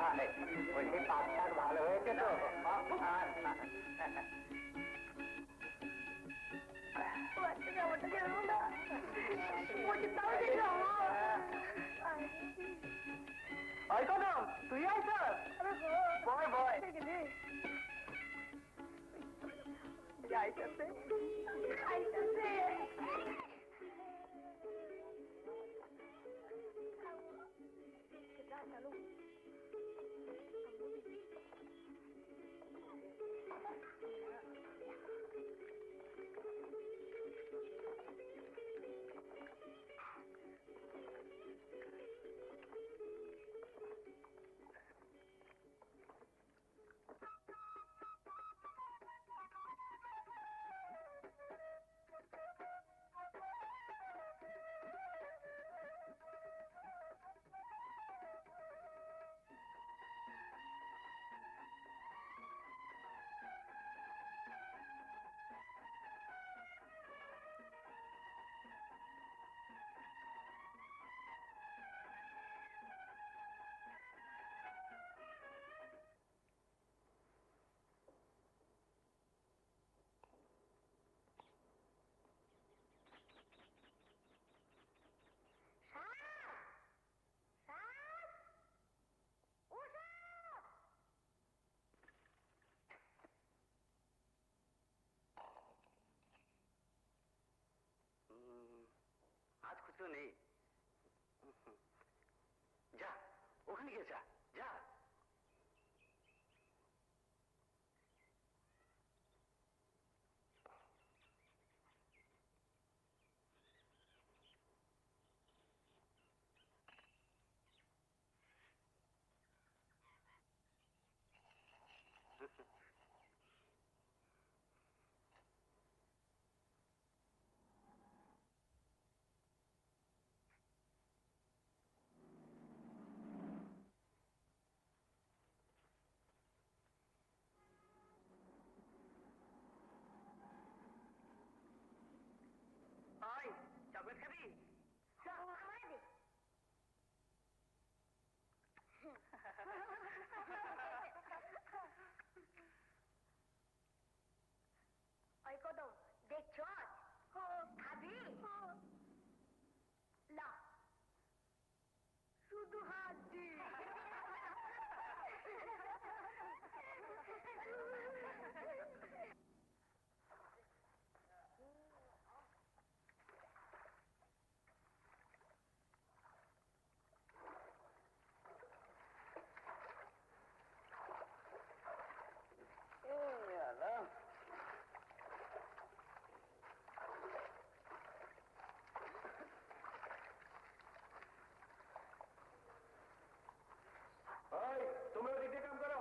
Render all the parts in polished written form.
বলছি পাক শাক ভালো হয়েছে তো? তুই আইস বয় বয় আইসাছে আইসাছে চালু आज कुछ तो नहीं जा ওখানে গিয়ে যা যা চকলেট খাবি ওই কদম দেখছ খাবি না শুধু হাত দি তোমরা দিকে কাম করো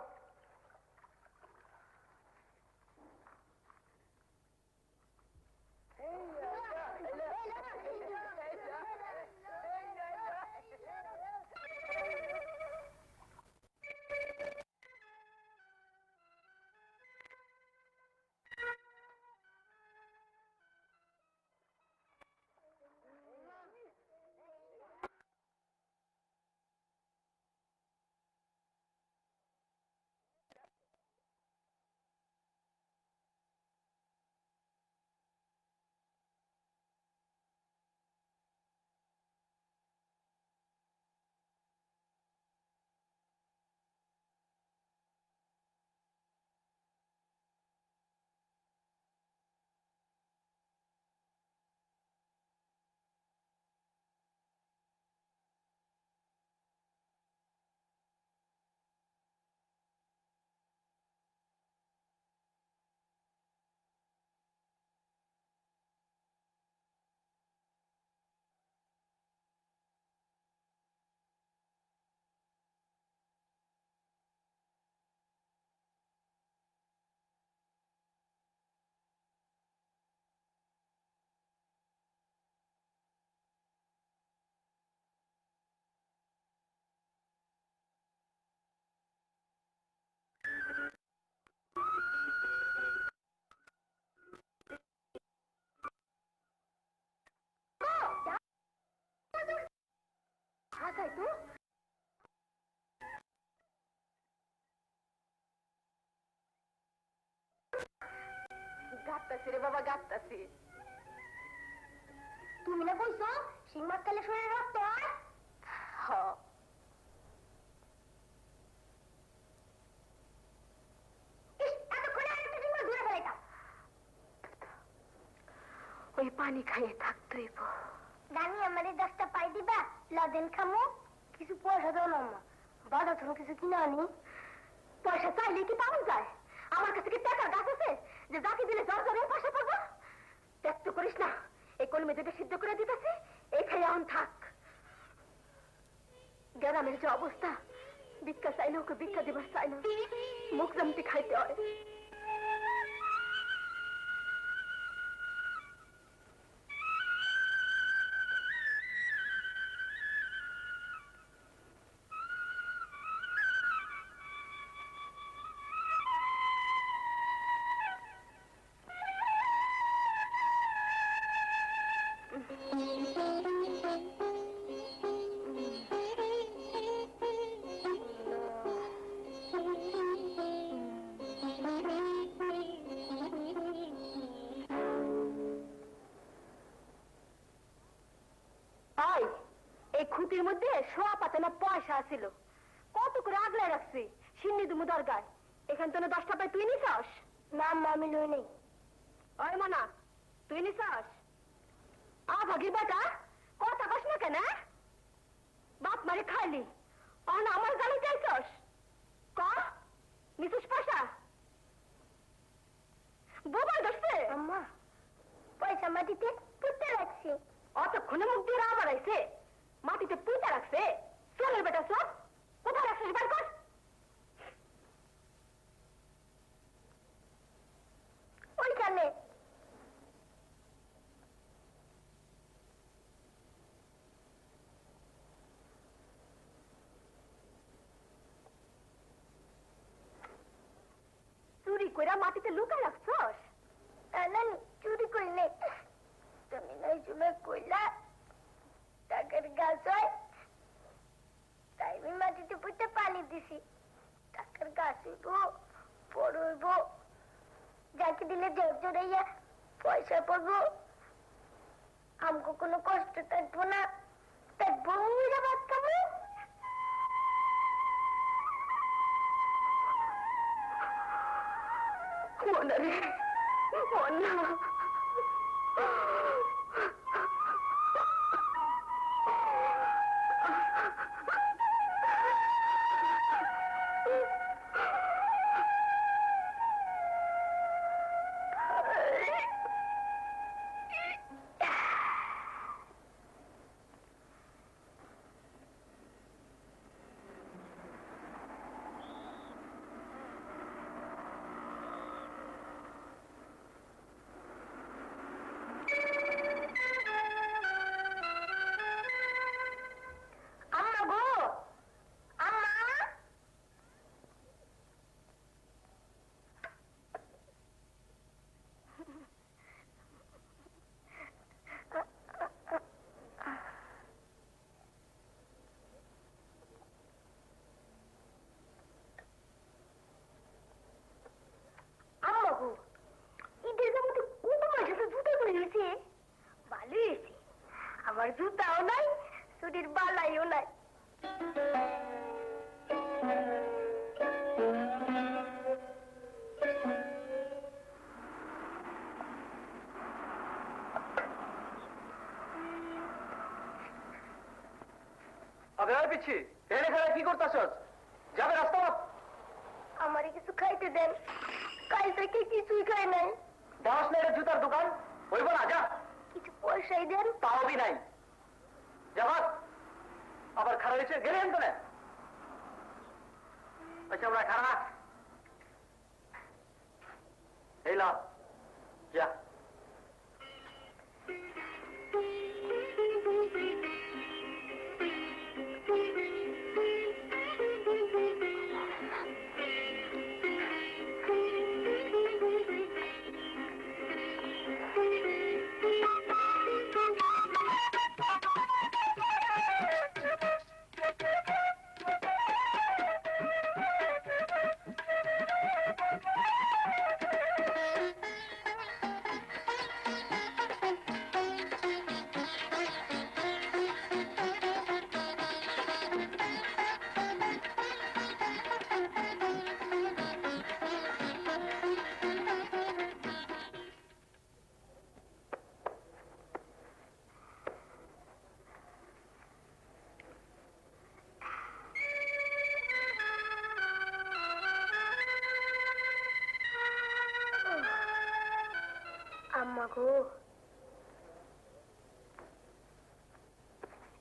হাসাই তো গাত্তাছি রে বাবা, গাত্তাছি। তুমি না কইছো শিং মাছ খেলে শরীরে রক্ত হয়? ওই পানি খাইয়ে থাকতেই রানী, আমারে 10টা পাই দিবা? লদেন খামো। কিছু পয়সা দাও না মা, বাজার থেকে কিছু কিনে আনি। পয়সা চাইলে কি পাওয়া যায়? আমার কাছে কি টাকার গাছ আছে যে যাকে দিলে জ্বর জ্বরে পয়সা পাবো? ত্যাগ তো করিস না, এই কলমে যেটা সিদ্ধ করে দিতেছি এই খাই এখন থাক। গ্রামের যে অবস্থা, ভিক্ষা চাইলে ওকে ভিক্ষা দিবার চাই না, মুখ জামতি খাইতে হয়। এই খুঁটির মধ্যে সোয়া পাতানা পয়সা ছিল, কত করে আগলে রাখছি। সিন্নি দুমু দরগায়, এখান থেকে 10টা পাই তুই নিছস? না মা, আমি লই নেই। ওই মনা, তুই নিছস? ভাগির বেটা, কথা কস না কেন? বাপ মারে খাইলি, অন আমার গালে চাইছস? ক নিছস পয়সা? বোবা ধরছে? আম্মা, পয়সা মাটিতে পুঁতে রাখছি। অতক্ষণে মুখ দিয়ে আবার আইছে, মাটিতে পুঁতে রাখছে? চলের বেটা চল, কোথায় রাখছিস বার কর। ওইখানে। চুরি কইরা মাটিতে লুকায় রাখছস? না, চুরি করি নাই। তুমি নাই সময় কইলা টাকার গাছ হয়, তাই আমি মাটিতে পুঁতে পানি দিছি। টাকার গাছ হইব, বড় হইব, যাকে দিলে জোর জোরাইয়া পয়সা পাবো, আমগো কোনো কষ্ট থাকবো না, তাই বউরা ভাত খাবো। মনে রে মনে, আমার জুতাও নাই, চুরির বালাইও নাই। পিছি এনে খেলা কি করতেছস? যাবে রাস্তা। আমারে কিছু খাইতে দেন, কাল থেকে কিছুই খাই নাই। 10 টাকার জুতার দোকান হইব না, যা। কিছু পয়সাই দেন। তাও বি নাই, যাবাস। আবার খারাপ হয়েছে গেলে আনতো না। আচ্ছা আমরা খারাপ এই লাভ, যা। গো,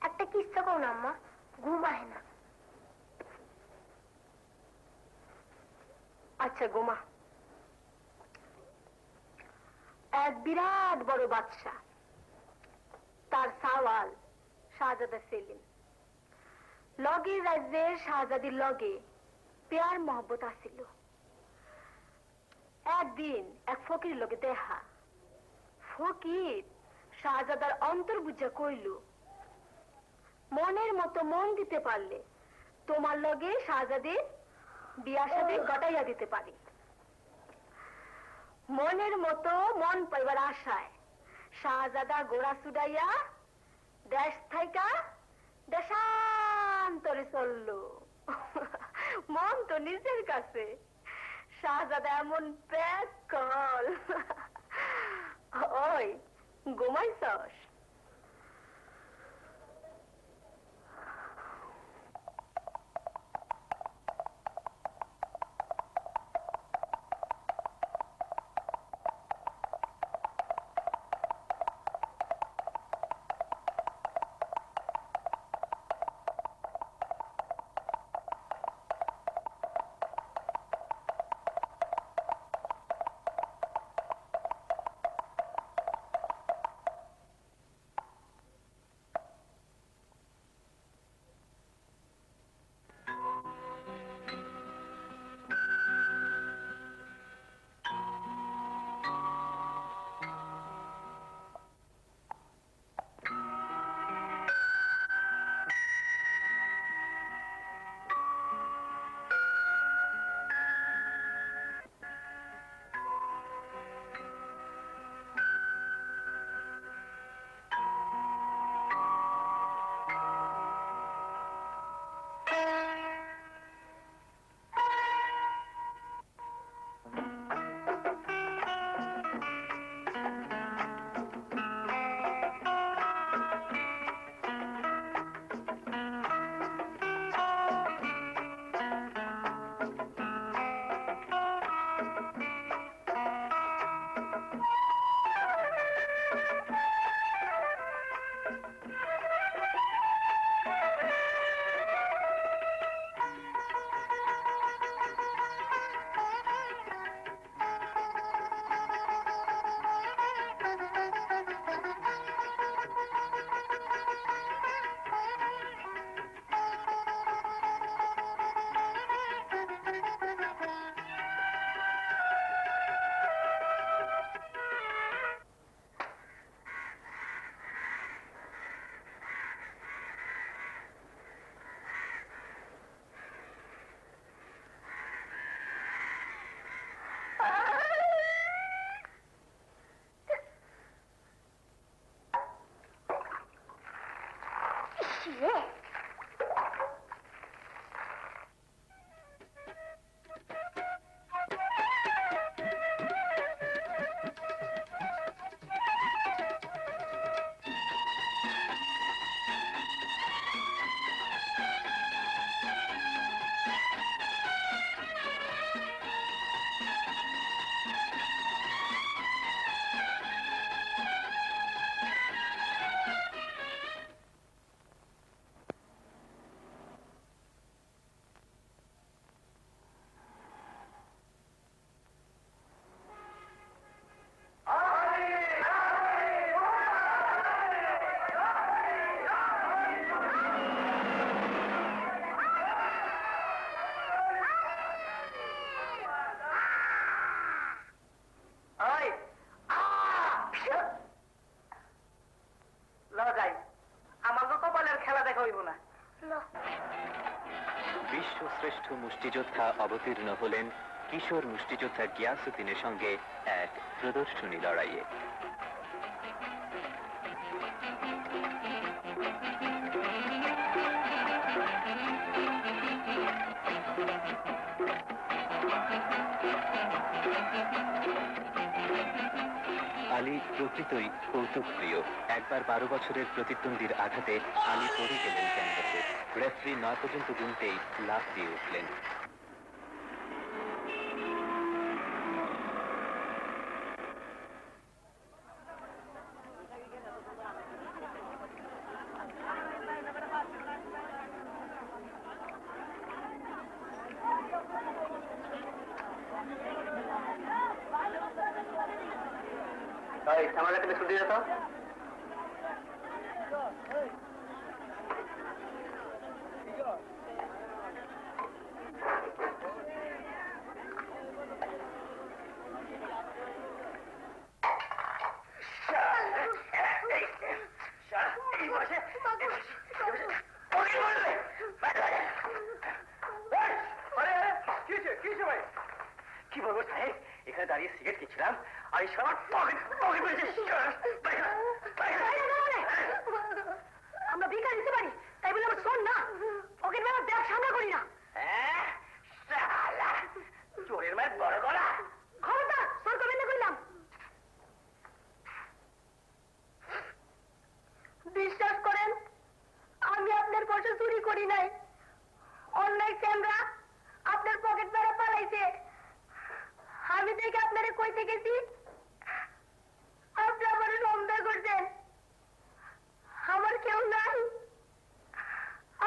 একটা কিস্সা কও না আম্মা, ঘুম আহে না। আচ্ছা গোমা। এক বিরাট বড় বাদশাহ, তার সাওয়াল শাহজাদা সেলিম, লগে রাজ্যের শাহজাদির লগে প্যার মহব্বত আসিল। একদিন এক ফকির লগে দেখা। ফকির শাহজাদার অন্তর বুঝা কইল, মনের মতো মন দিতে পারলে তোমার লগে শাহজাদির বিয়া শাদী গটাইয়া দিতে পারি। মনের মতো মন পাইবার আশায় শাহজাদা গোড়া ছুটাইয়া দেশ থাইকা দেশান্তরে চললো। মন তো নিজের কাছে, শাহজাদা এমন প্যাকল। ওই ঘুমাইছস? বিশ্বশ্রেষ্ঠ মুষ্টিযোদ্ধা অবতীর্ণ হলেন কিশোর মুষ্টিযোদ্ধা গিয়াসউদ্দিনের সঙ্গে এক প্রদর্শনী লড়াইয়ে। আলী প্রকৃতই কৌতুক প্রিয়। একবার 12 বছরের প্রতিদ্বন্দ্বীর আঘাতে আলী পড়ে গেলেন ক্যানভাসে। রেফারি 9 পর্যন্ত গুনতেই লাফ দিয়ে উঠলেন। শ্যামাকে তুমি ছুটি যেত। কি বলবো সাহেব, এখানে দাঁড়িয়ে সিগারেট খেয়েছিলাম আর এই সবার আমরা ভিখারি দিতে পারি, তাই বলে আমার শোন না, পকেট মারা ব্যবসা আমরা করি না। চোরের মায়ের বড় গলা। খবরদার, সর করবেন না কইলাম। বিশ্বাস করেন, আমি আপনার পয়সা চুরি করি নাই। অন্যায় ক্যামেরা আপনার পকেট মারা পালাইছে। আমি দেখে আপনারে কইতে গেছি, আপনি আমার সন্দেহ করছেন। আমার কেউ নাই,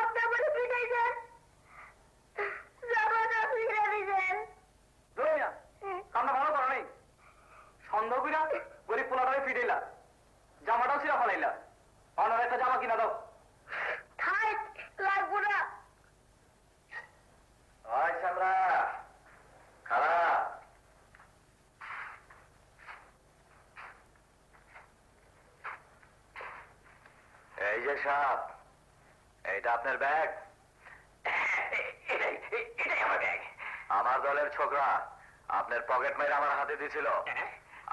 আপনি আমার পিটাইছেন, জামাটা ফিরে দিয়েছেন। কামনা ভালো করো নাই, সন্দেহ কইরা গরিব পোলাটাকে ফিরাইলা, জামাটাও ছিঁড়া ফেলাইলা। অনার একটা জামা কিনা দাও। থাক, লাগবো না। ওই শ্যামরা, খারাপ। এই যে সাপ, এইটা আপনার ব্যাগ? এটাই আমার ব্যাগ। আমার দলের ছোকরা আপনার পকেট মেরে আমার হাতে দিছিল।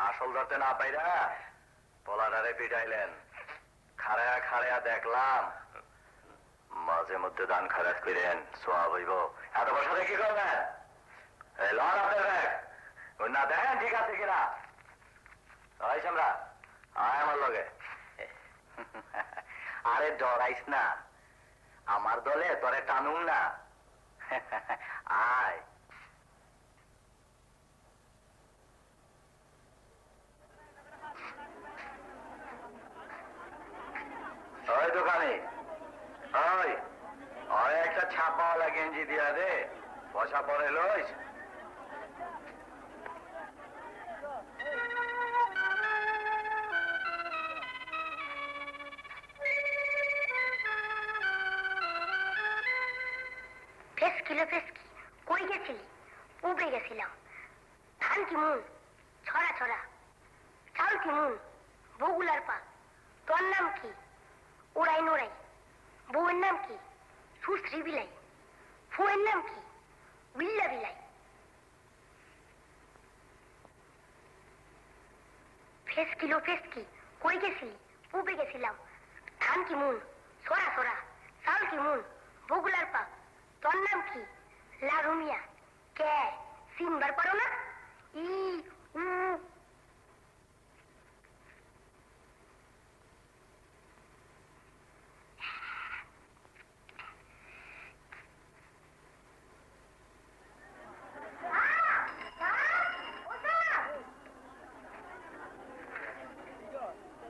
আসল ধরতে না পাইরা পোলাডারে পিটাইলেন। খাড়ায়া খাড়ায়া দেখলাম, মাঝে মধ্যে দান খারাপ করেন, সোয়া হইব। এত বছরে কি করবেন? লন আপনার ব্যাগ না দেখেন ঠিক আছে কিনা। ওই শ্যামরা, আয় আমার লগে। আরে ডরাইস না, আমার দলে তোরে টানুম না। আয়। ওই দোকানে, ওই ওরে একটা ছাপাওয়ালা গেঞ্জি দিয়া দে, পয়সা পরে লইস। ফেসকি, কই গেছিলি? উপরে গেছিলাম। ধান কি মুন, ছড়া ছড়া। চাউল কি মুন, বগুলার পা। তোর নাম কি? ওড়াই নোড়াই। বউয়ের নাম কি? সুশ্রী বিলাই। ফুয়ের নাম কি? বিল্লা বিলাই। ফেসকি, কই গেছিলি? উপরে গেছিলাম। ধান কি মুন, ছড়া ছড়া। চাউল কি মুন, বগুলার পা। তোর নাম কি? লারুমিয়া। কে সিনবার পারো না? ই উ।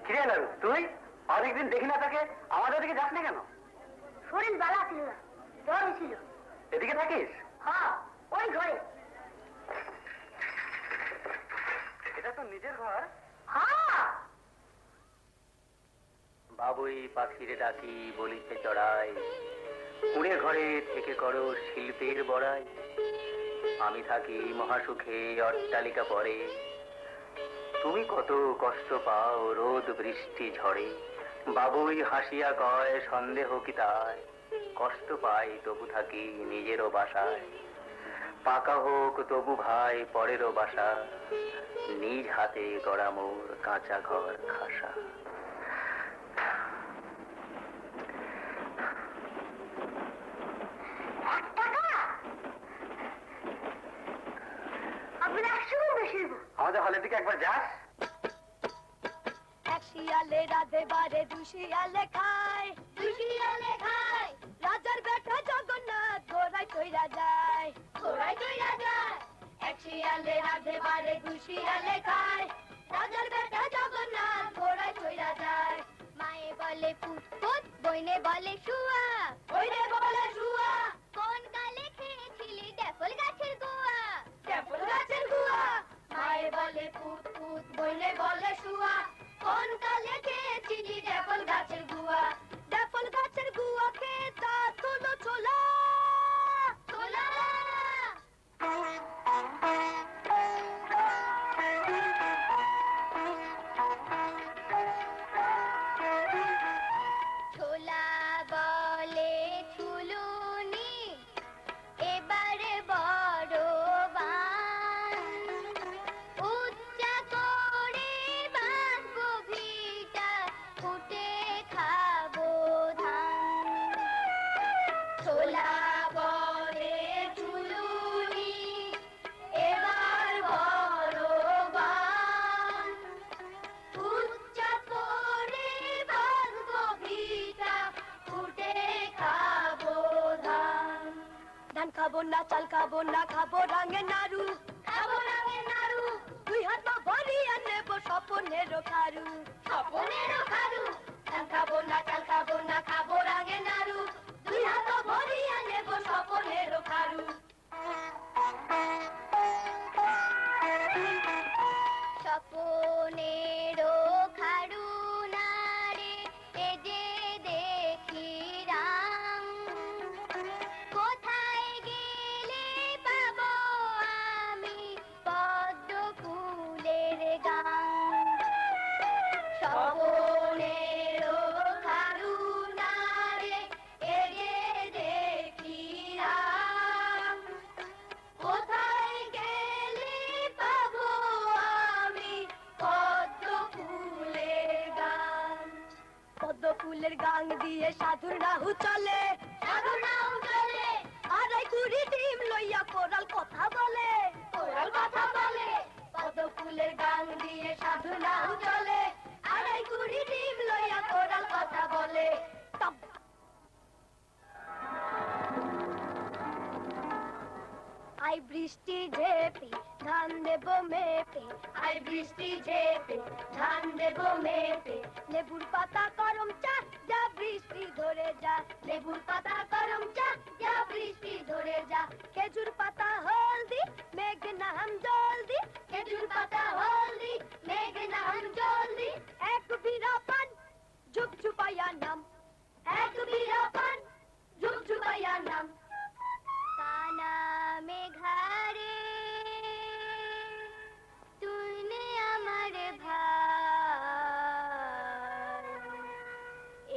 কিরে লালু, তুই অনেকদিন দেখি না তাকে, আমাদের দিকে যাস না কেন? শরীর বালা ছিল না, জ্বর হয়েছিল। এদিকে থাকিস? হ্যাঁ, ওই ঘরে। এটা তো নিজের ঘর। হ্যাঁ, বাবুই পাখিরে ডাকি বলিতে চড়াই, কুড়ে ঘরে থেকে করো শিল্পের বড়াই। আমি থাকি মহাসুখে অট্টালিকা পরে, তুমি কত কষ্ট পাও রোদ বৃষ্টি ঝড়ে। বাবুই হাসিয়া কয় সন্দেহ কি তাই, কষ্ট পাই তবু থাকি নিজেরও বাসায়। পাকা হোক তবু ভাই পরেরও বাসা, নিজ হাতে গড়া মোর কাঁচা ঘর খাসা। আমাদের হলের দিকে একবার যাস। এক শিয়ালে রাধে বারে দুই শিয়ালে খায়, দুই শিয়ালে খায়। রাজার বেটা জগন্নাথ ঘোড়ায় চইরা যায়, ঘোড়ায় চইরা যায়। এক শিয়ালে রাধে বারে দুই শিয়ালে খায়, রাজার বেটা জগন্নাথ ঘোড়ায় চইরা যায়। মায়ে বলে পুত পুত, বইনে বলে শুয়া, বইনে বলে শুয়া। কোন কালে খেয়েছিলি ড্যাফল গাছের গুয়া, ড্যাফল গাছের গুয়া। মায়ে বলে পুত পুত, বইনে বলে শুয়া। খাবো না চাল খাবো না খাবো রাঙে নাড়ু খাবো রাঙে নাড়ু দুই হাত ভরিয়ে নেব স্বপনেরও খারু স্বপনেরও খারু চাল খাবো না চাল খাবো না খাবো রাঙে নাড়ু দুই হাত ভরিয়ে নেব স্বপনেরও খারু স্বপনেরও খারু নারে এ যে দেখি রাম কোথায় গেলে পাবো আমি পদ্ম ফুলের গান স্বপনেরও খারু নারে এ যে দেখি রাম কোথায় গেলে পাবো আমি পদ্ম ফুলের গান পদ্ম ফুলের গান দিয়ে সাধুর নাহু চলে সাধুর নাহু চলে আড়াই কুড়ি ডিম লইয়া কোরাল কথা বলে কোরাল কথা বলে পদ্ম ফুলের গান দিয়ে সাধুর নাহু চলে আড়াই কুড়ি ডিম লইয়া কোরাল কথা বলে আই বৃষ্টি ঝেপে ধান দেব মেপে আই বৃষ্টি ঝেপে ধান দেব মেপে লেবুর পাতা গরম চা যা বৃষ্টি ধরে যা লেবুর পাতা গরম চা যা বৃষ্টি ধরে যা খেজুর পাতা হলদি মেঘ নাম জলদি খেজুর পাতা হলদি মেঘ নাম জলদি এক বিরা পান ঝুপ ঝুপাইয়া নাম এক বিরা পান ঝুপ ঝুপাইয়া নাম কানা মেঘারে তুই নে আমার ভাই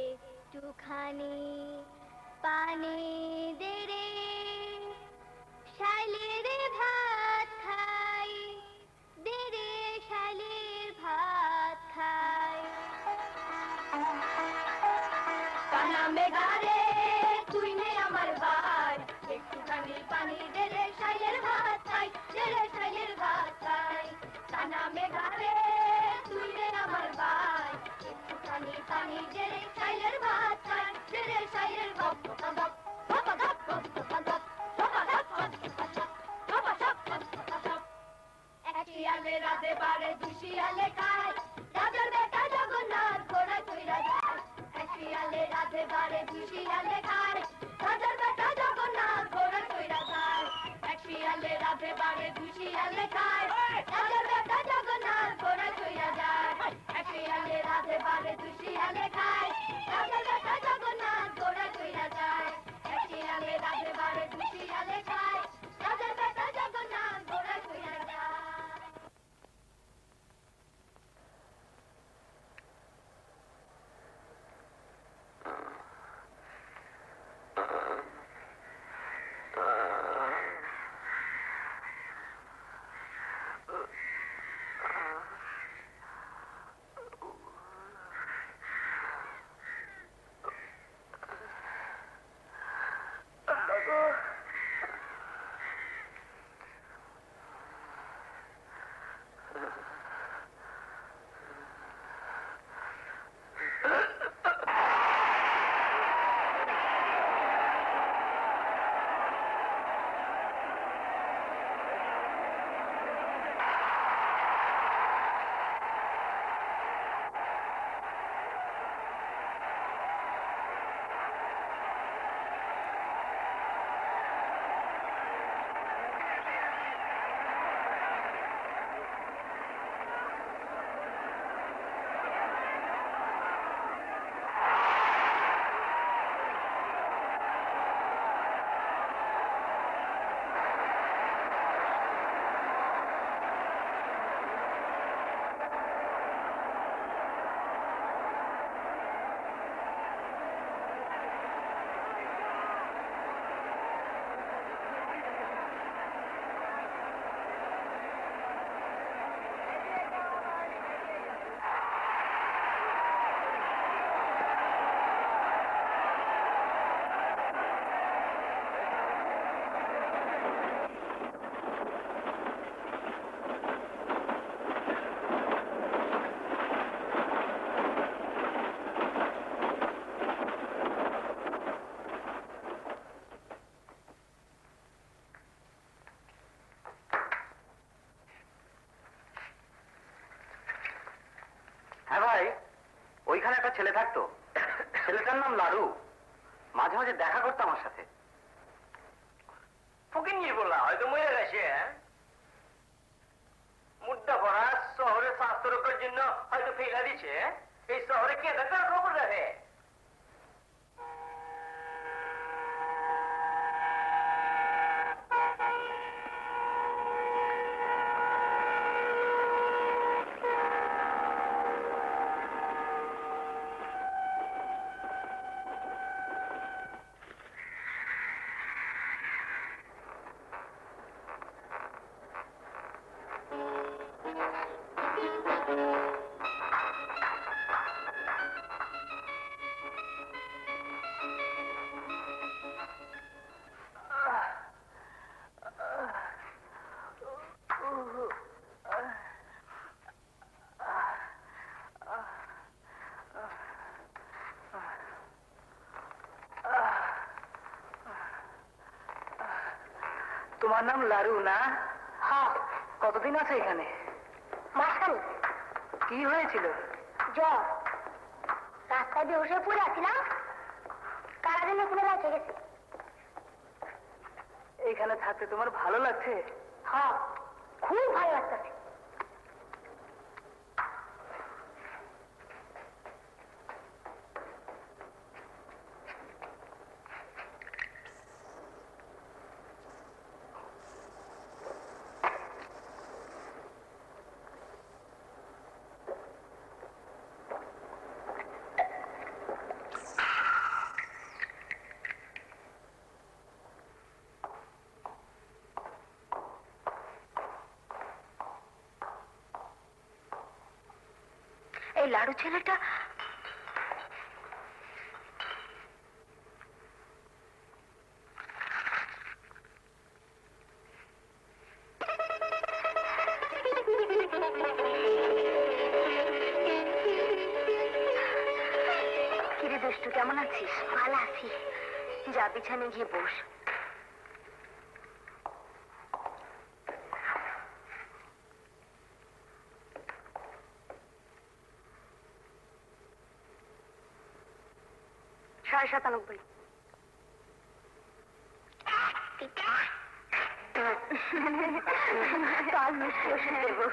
একটুখানি পানি দে রে শাইলের ভাত খাই দে রে শাইলের ভাত খাই কানা মেঘারে তুই নে আমার ভাই একটুখানি পানি দে রে শাইলের ভাত খাই দে রে শাইলের ভাত খাই কানা মেঘারে তুই নে আমার ভাই একটুখানি পানি দে রে শাইলের ভাত খাই দে রে শাইলের ভাত শিয়ালে রাধে বারে দুশিয়ালে খায় রাজার বেটা জগন্নাথ ঘোড়া চইরা যায় শিয়ালে রাধে বারে দুশিয়ালে খায় রাজার বেটা জগন্নাথ ঘোড়া চইরা যায় শিয়ালে রাধে বারে দুশিয়ালে খায় রাজার বেটা জগন্নাথ ঘোড়া চইরা যায় শিয়ালে রাধে বারে দুশিয়ালে খায় রাজার বেটা জগন্নাথ ঘোড়া চইরা যায় শিয়ালে রাধে বারে দুশিয়ালে খায় রাজার বেটা জগন্নাথ ঘোড়া চইরা যায় একটা ছেলে থাকতো, ছেলেটার নাম লাড়ু। মাঝে মাঝে দেখা করতো আমার সাথে। ফকিন্নি বললা হয়তো মরে গেছে। মুদ্রা ভরা শহরে স্বাস্থ্য রক্ষার জন্য হয়তো ফেলা দিচ্ছে। এই শহরে কে দেখার খবর রাখে? তোমার নাম লাড়ু না? হ্যাঁ, কতদিন আছে এখানে? মাঝখানে কি হয়েছিল? জ্বর। রাস্তায় বেহুশ হয়ে পড়ে আছিলাম, কারা যেন এখানে রেখে গেছে। এখানে থাকতে তোমার ভালো লাগছে? হ্যাঁ, খুব ভালো লাগতেছে। এই লাড়ু ছেলেটা কিরে দুষ্টু, কেমন আছিস? ভালো আছি। যা বিছানে গিয়ে বস। $97। কাল মিষ্টি ওষুধ দেবো।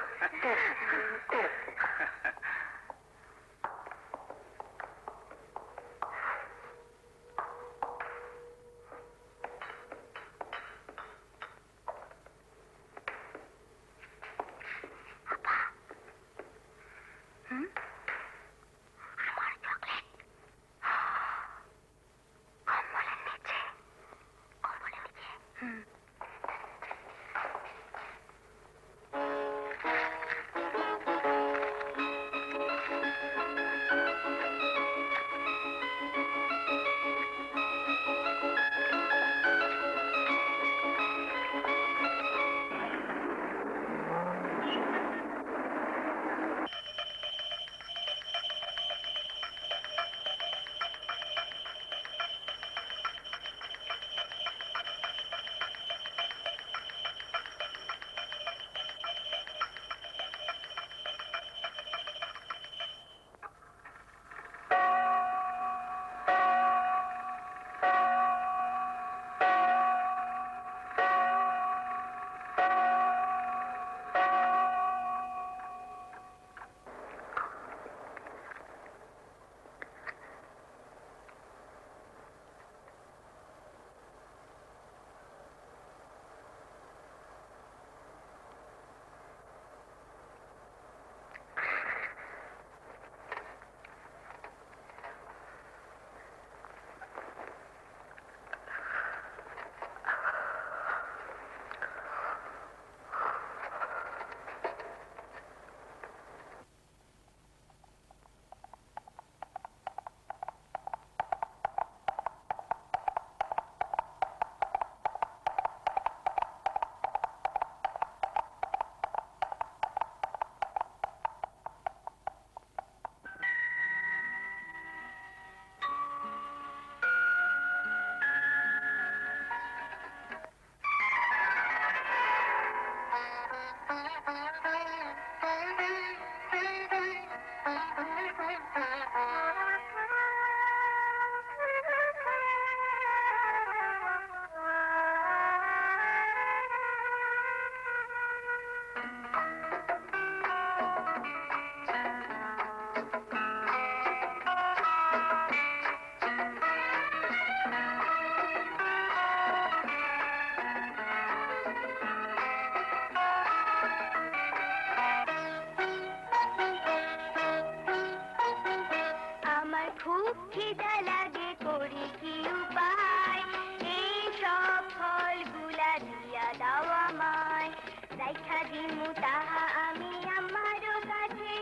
তাহা আমি আমারও কাছে,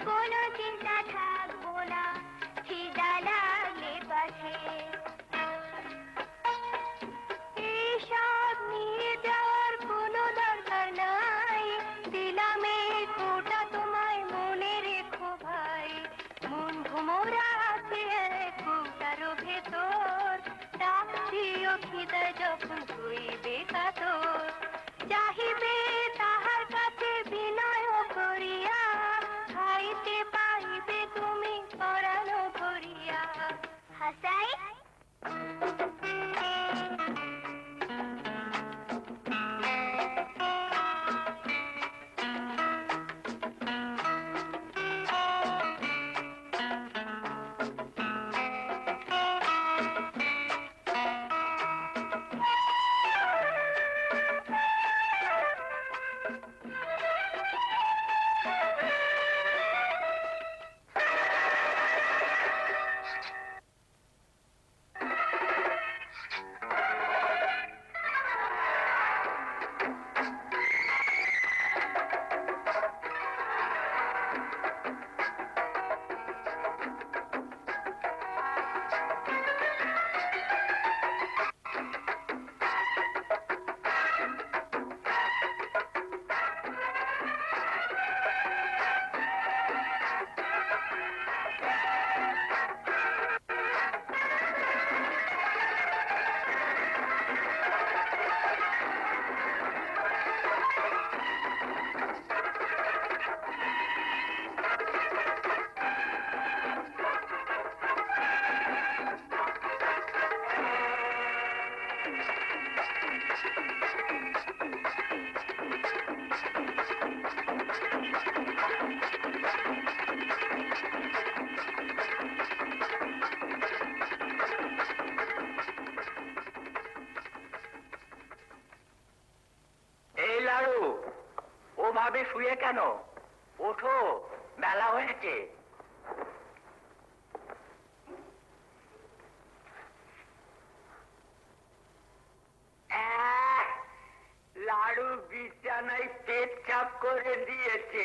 কোনো চিন্তা থাকবো না খিদা লাগলে পাশে। এইসব নিয়ে যাওয়ার কোনো দরকার নাই, দিলাম এই কোটা তোমায়, মনে রেখো ভাই। মন ভোমরা আছে কোটারও ভেতর, ডাক দিও খিদা যখন হইবে কাতর। চাহিবে তাহার কাছে বিনয় করিয়া, খাইতে পাইবে তুমি পরানো ভরিয়া। হাসাই ওভাবে শুয়ে কেন? ওঠো, বেলা হয়েছে। লাড়ু বিছানায় পেচ্ছাপ করে দিয়েছে।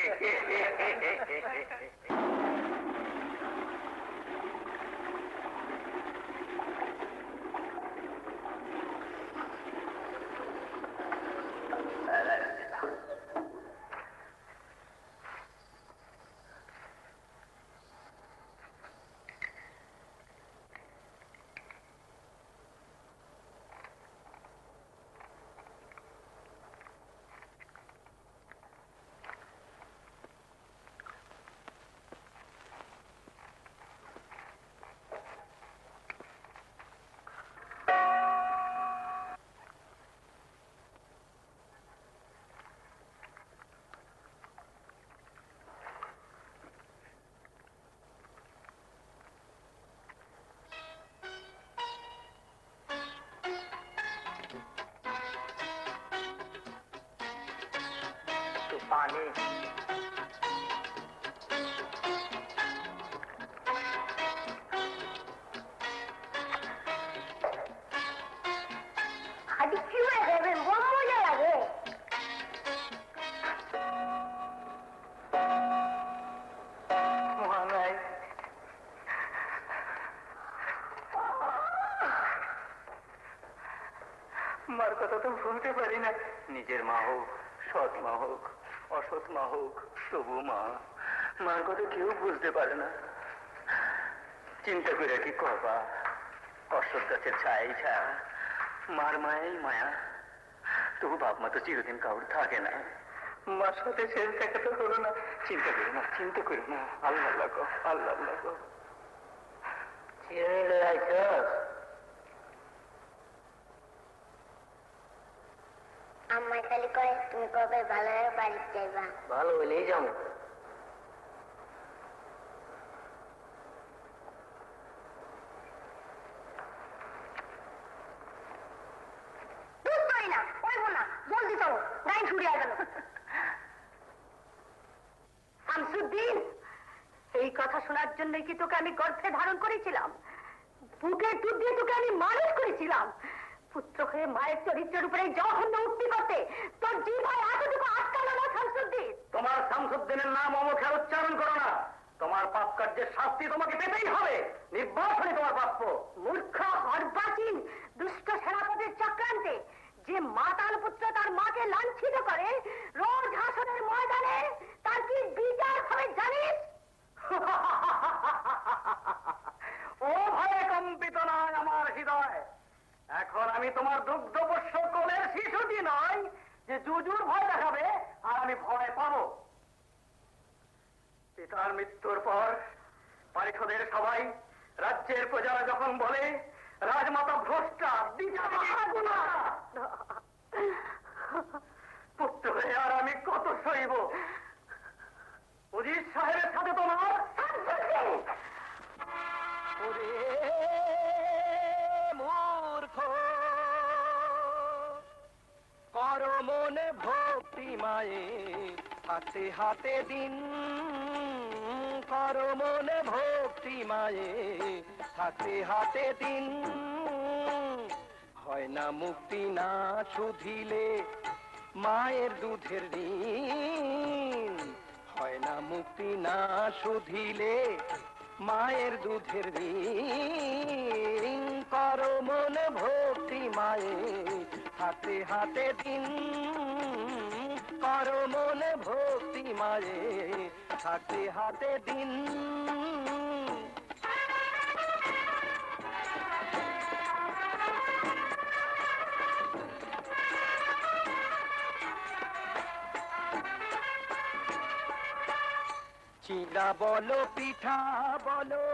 पानी আদি কি হয়ে যাবে, বড় মজা লাগে। মহানায় মার কথা তো ভুলতে পারি না। নিজের মা হোক, সৎ মা হোক, অসৎ মা হোক, তবু মা, মার কথা কেউ বুঝতে পারে না। চিন্তা করে কি করবা? অসৎ গাছের ছাই ছায়া, মার মায়াই মায়া। তবু বাপ মা তো চিরদিন কাউর থাকে না। মার সাথে শেষ দেখা তো হলো না। চিন্তা করো না, চিন্তা করো না। আল্লাহ লাগো, আল্লাহ লাগো। ছেড়ে আইসস? আম্মা খালি করে তুমি কবে ভালো হয়ে বাড়িতে যাইবা। ভালো হইলেই যাবো। বুঝতোই না, ওইবো না, জলদি চলো, গাড়ি ছুড়িয়া গেল। শামসুদ্দিন, এই কথা শোনার জন্য কি তোকে আমি গর্ভে ধারণ করেছিলাম? বুকের দুধ দিয়ে তোকে আমি মানুষ করেছিলাম। পুত্র হয়ে মায়ের চরিত্রের উপরে জঘন্য উক্তি করতে তোর জিভ হয় এতটুকু আটকানো না শামসুদ্দিন। তোমার শামসুদ্দিনের নাম অমুখে উচ্চারণ করো না। তোমার পাপ কার্যের শাস্তি তোমাকে পেতেই হবে। নির্বাসনই তোমার প্রাপ্য। মূর্খ অর্বাচীন দুষ্ট সেনাপতির চক্রান্তে যে মাতাল পুত্র তার মাকে লাঞ্ছিত করে, রোজ হাসনের ময়দানে তার কি বিচার হবে জানিস? ও ভয়ে কম্পিত নয় আমার হৃদয়। এখন আমি তোমার দুগ্ধপোষ্য কোলের শিশুটি নয় যে জুজুর ভয় দেখাবে আর আমি ভয় পাবো। পিতার মৃত্যুর পর পরিষদের সবাই, রাজ্যের প্রজারা যখন বলে রাজমাতা ভ্রষ্টা, পুত্র হয়ে আর আমি কত সইব? উজির সাহেবের সাথে তোমার মূর্খ কর মনে ভক্তি মায়ে হাতে হাতে দিন, কর মনে ভক্তি মায়ে হাতে হাতে দিন। হয় না মুক্তি না শুধিলে মায়ের দুধের ঋণ, হয় না মুক্তি না শুধিলে মায়ের দুধের ঋণ। কর মনে ভক্তি মায়ে হাতে হাতে দিন, কর মনে ভক্তি মায়ে হাতে হাতে দিন। চিড়া বলো পিঠা বলো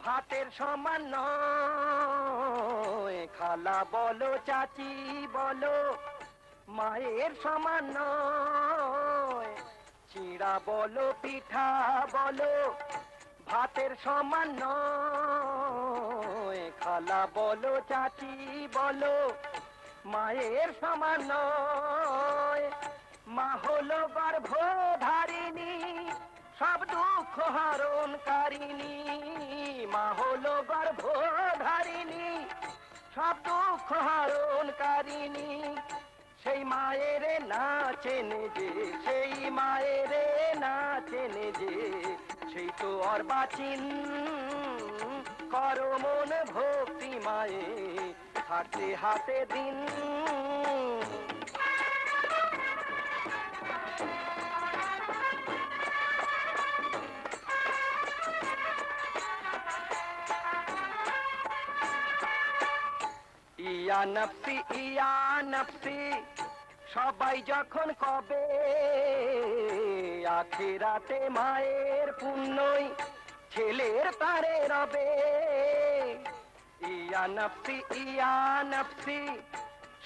ভাতের সমান নয়, খালা বলো চাচি বলো মায়ের সমান নয়। চিড়া বলো পিঠা বলো ভাতের সমান নয়, খালা বলো চাচি বলো মায়ের সমান নয়। মা হলো গর্ভধারিণী সব দুঃখ হরণকারিণী, মা হলো গর্ভধারিণী সব দুঃখ হরণকারিণী। সেই মায়ের না চেনে যে, সেই মায়ের না চেনে যে, সেই তো অর্বাচীন। কর মন ভক্তি মায়ে হাতে হাতে দিন। ইয়া নফসি ইয়া নফসি সবাই যখন কবে, আখিরাতে মায়ের পুণ্যই ছেলের তারে রবে। ইয়া নফসি ইয়া নফসি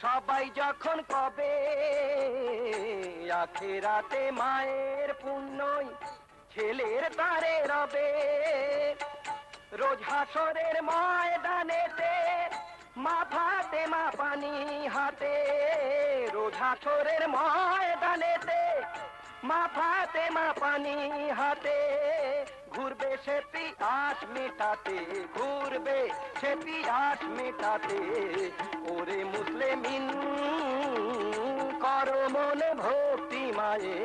সবাই যখন কবে, আখিরাতে মায়ের পুণ্যই ছেলের তারে রবে। রোজ হাসরের ময়দানেতে মা ভাতে মা পানি হাতে, রোজ হাসরের ময়দানেতে মা ভাতে মা পানি হাতে। ঘুরবে সে পিয়াস মেটাতে, ঘুরবে সে পিয়াস মেটাতে। ওরে মুসলিমিন কর মনে ভক্তি মায়ে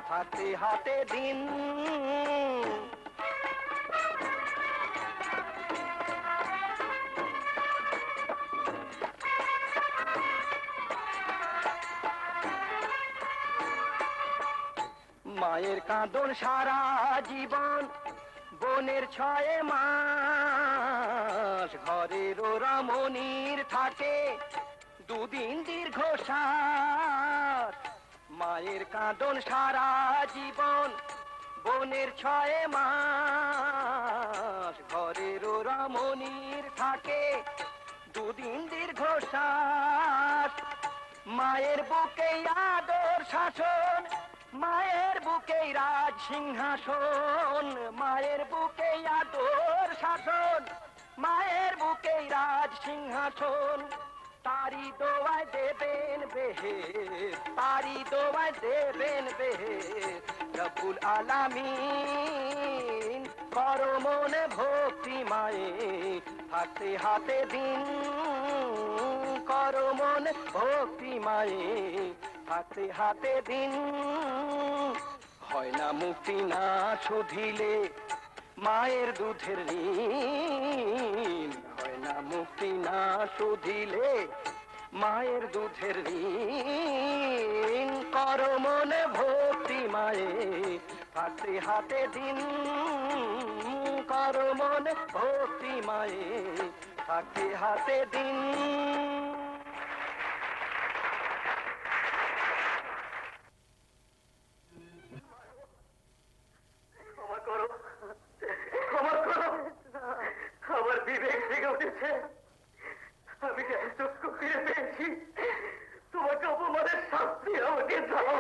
হাতে হাতে দিন। মায়ের কাঁদন সারা জীবন, বোনের 6 মাস। ঘরের রমণীর থাকে দুদিন দীর্ঘশ্বাস। মায়ের কাঁদন সারা জীবন, বোনের 6 মাস। ঘরের রমণীর থাকে দুদিন দীর্ঘশ্বাস। মায়ের বুকে আদর শাসন, মায়ের বুকে রাজ সিংহাসন। মায়ের বুকে আদর শাসন, মায়ের বুকে রাজ সিংহাসন। তারি দোয়ায় দেবেন বেহেশত, তারি দোয়ায় দেবেন বেহেশত রব্বুল আলামিন। কর মনে ভক্তি মায়ে হাতে হাতে দিন, কর মনে ভক্তি মায়ে হাতে হাতে দিন হয় না মুক্তি না শুধিলে মায়ের দুধের ঋণ হয় না মুক্তি না শুধিলে মায়ের দুধের ঋণ কর মনে ভক্তি মায়ে হাতে হাতে দিন কর মনে ভক্তি মায়ে হাতে হাতে দিন। ক্ষমা করো, ক্ষমা করো, আমার বিবেক জেগে উঠেছে। আমি কেন চক্ষু ফিরে পেয়েছি, তোমাকে অপমানের শাস্তি আমাকে দাও।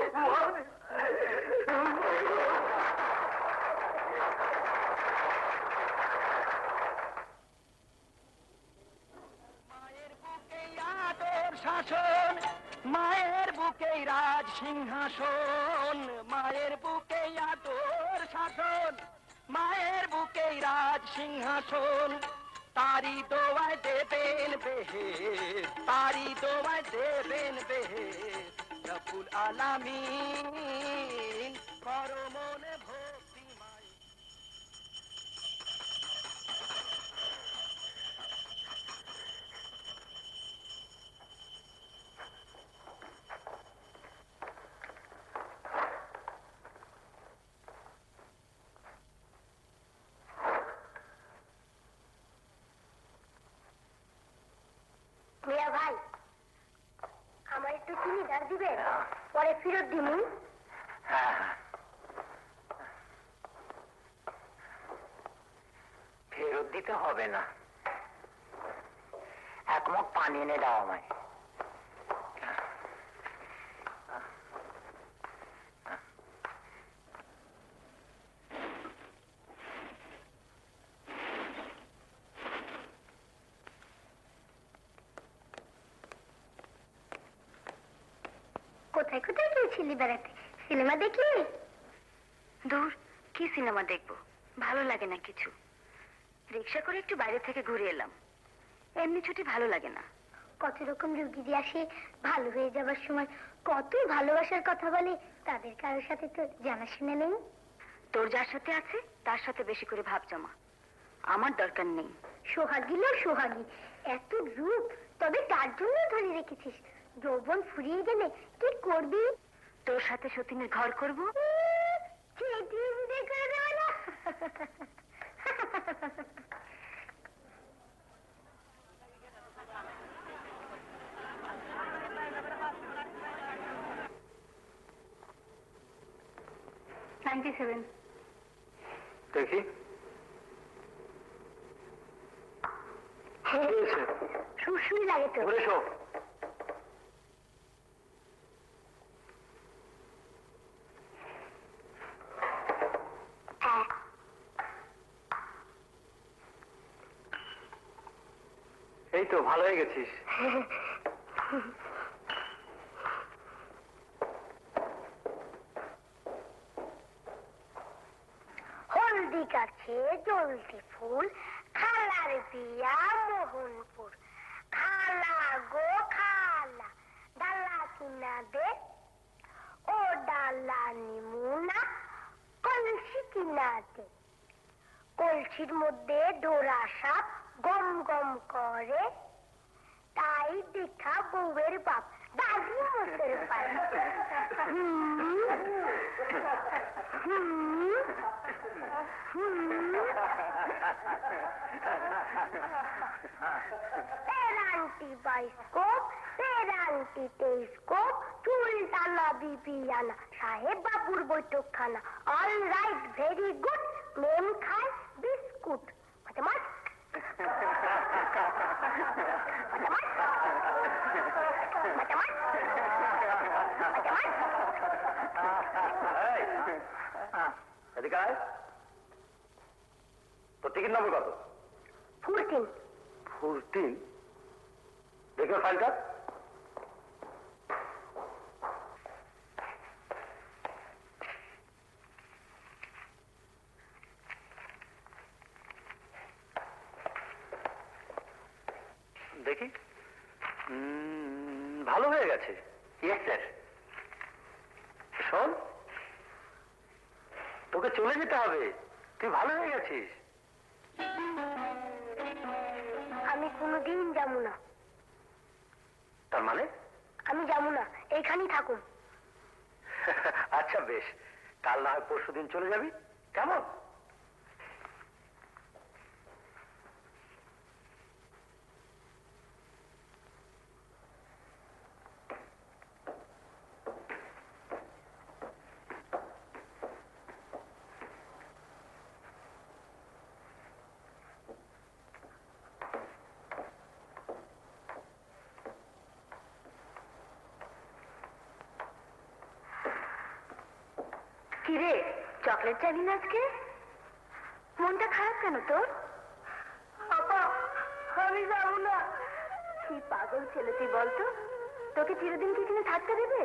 মায়ের বুকে আদর শাসন মায়ের বুকে রাজ সিংহাসন মায়ের বুকে আদর শাসন মায়ের বুকে রাজ সিংহাসন তারি দোয়ায় দেবেন বেহেশত তারি দোয়ায় দেবেন বেহেশত রব্বুল আলামিন করো মনে ভক্তি মায়ে। মিয়া ভাই, আমার একটু চিনি ধার দিবেন, পরে ফেরত দিমু। ফেরত দিতে হবে না, এক মগ পানি এনে দাও আমায়। কোথায় কোথায় গিয়েছিলি বেড়াতে? সিনেমা দেখলি? দূর, কি সিনেমা দেখবো, ভালো লাগে না কিছু। রিক্সা করে একটু বাইরে থেকে ঘুরে এলাম, এমনি ছুটি ভালো লাগে না। কত রকম রুগীরা আসে, ভালো হয়ে যাবার সময় কত ভালোবাসার কথা বলে, তাদের কারোর সাথে তো জানাশোনা নেই। তোর যার সাথে আছে তার সাথে বেশি করে ভাব জমা, আমার দরকার নেই। সোহাগী লো সোহাগী, এত রূপ, তবে তার জন্য ধরে রেখেছিস। যৌবন ফুরিয়ে গেলে কি করবি? তোর সাথে সতীনের ঘর করব। করে দেবে না। দেখি সুরসুরি লাগে তো। ঘুরে এসো। হ্যাঁ, এই তো ভালো হয়ে গেছিস। হলদি গাছে জলদি ফুল, খালার বিয়া মোহনপুর। খালা গো খালা, ডালা কিনা দে, ও ডালা নিমুনা, কলসি কিনা দে। কলসির মধ্যে ডোরা সাপ গম গম করে, তাই দেখা বউয়ের বাপ দাদি মতের পায়। পেরান্টি বাইস্কোপ, পেরান্টি টেলিস্কোপ, চুলটানা বিবিয়ানা, সাহেব বাবুর বৈঠকখানা। All right, very good. মেম খায় বিস্কুট। মাছ এদিকে আয়। তোর টিকিট নম্বর কত? 14। 14? দেখো ফাইলটা। দেখি, ভালো হয়ে গেছে। Yes sir. শোন, তোকে চলে যেতে হবে, তুই ভালো হয়ে গেছিস। আমি কোনোদিন যাবো না। তার মানে? আমি যাবো না, এইখানেই থাকুন। আচ্ছা বেশ, কাল না হয় পরশুদিন চলে যাবি, কেমন? কিরে, চকলেট চাইলি না আজকে? মনটা খারাপ কেন তোর? আপা, আমি যাবো না। কি পাগল ছেলে তুই বলতো, তোকে চিরদিন কি কিনে থাকতে দেবে?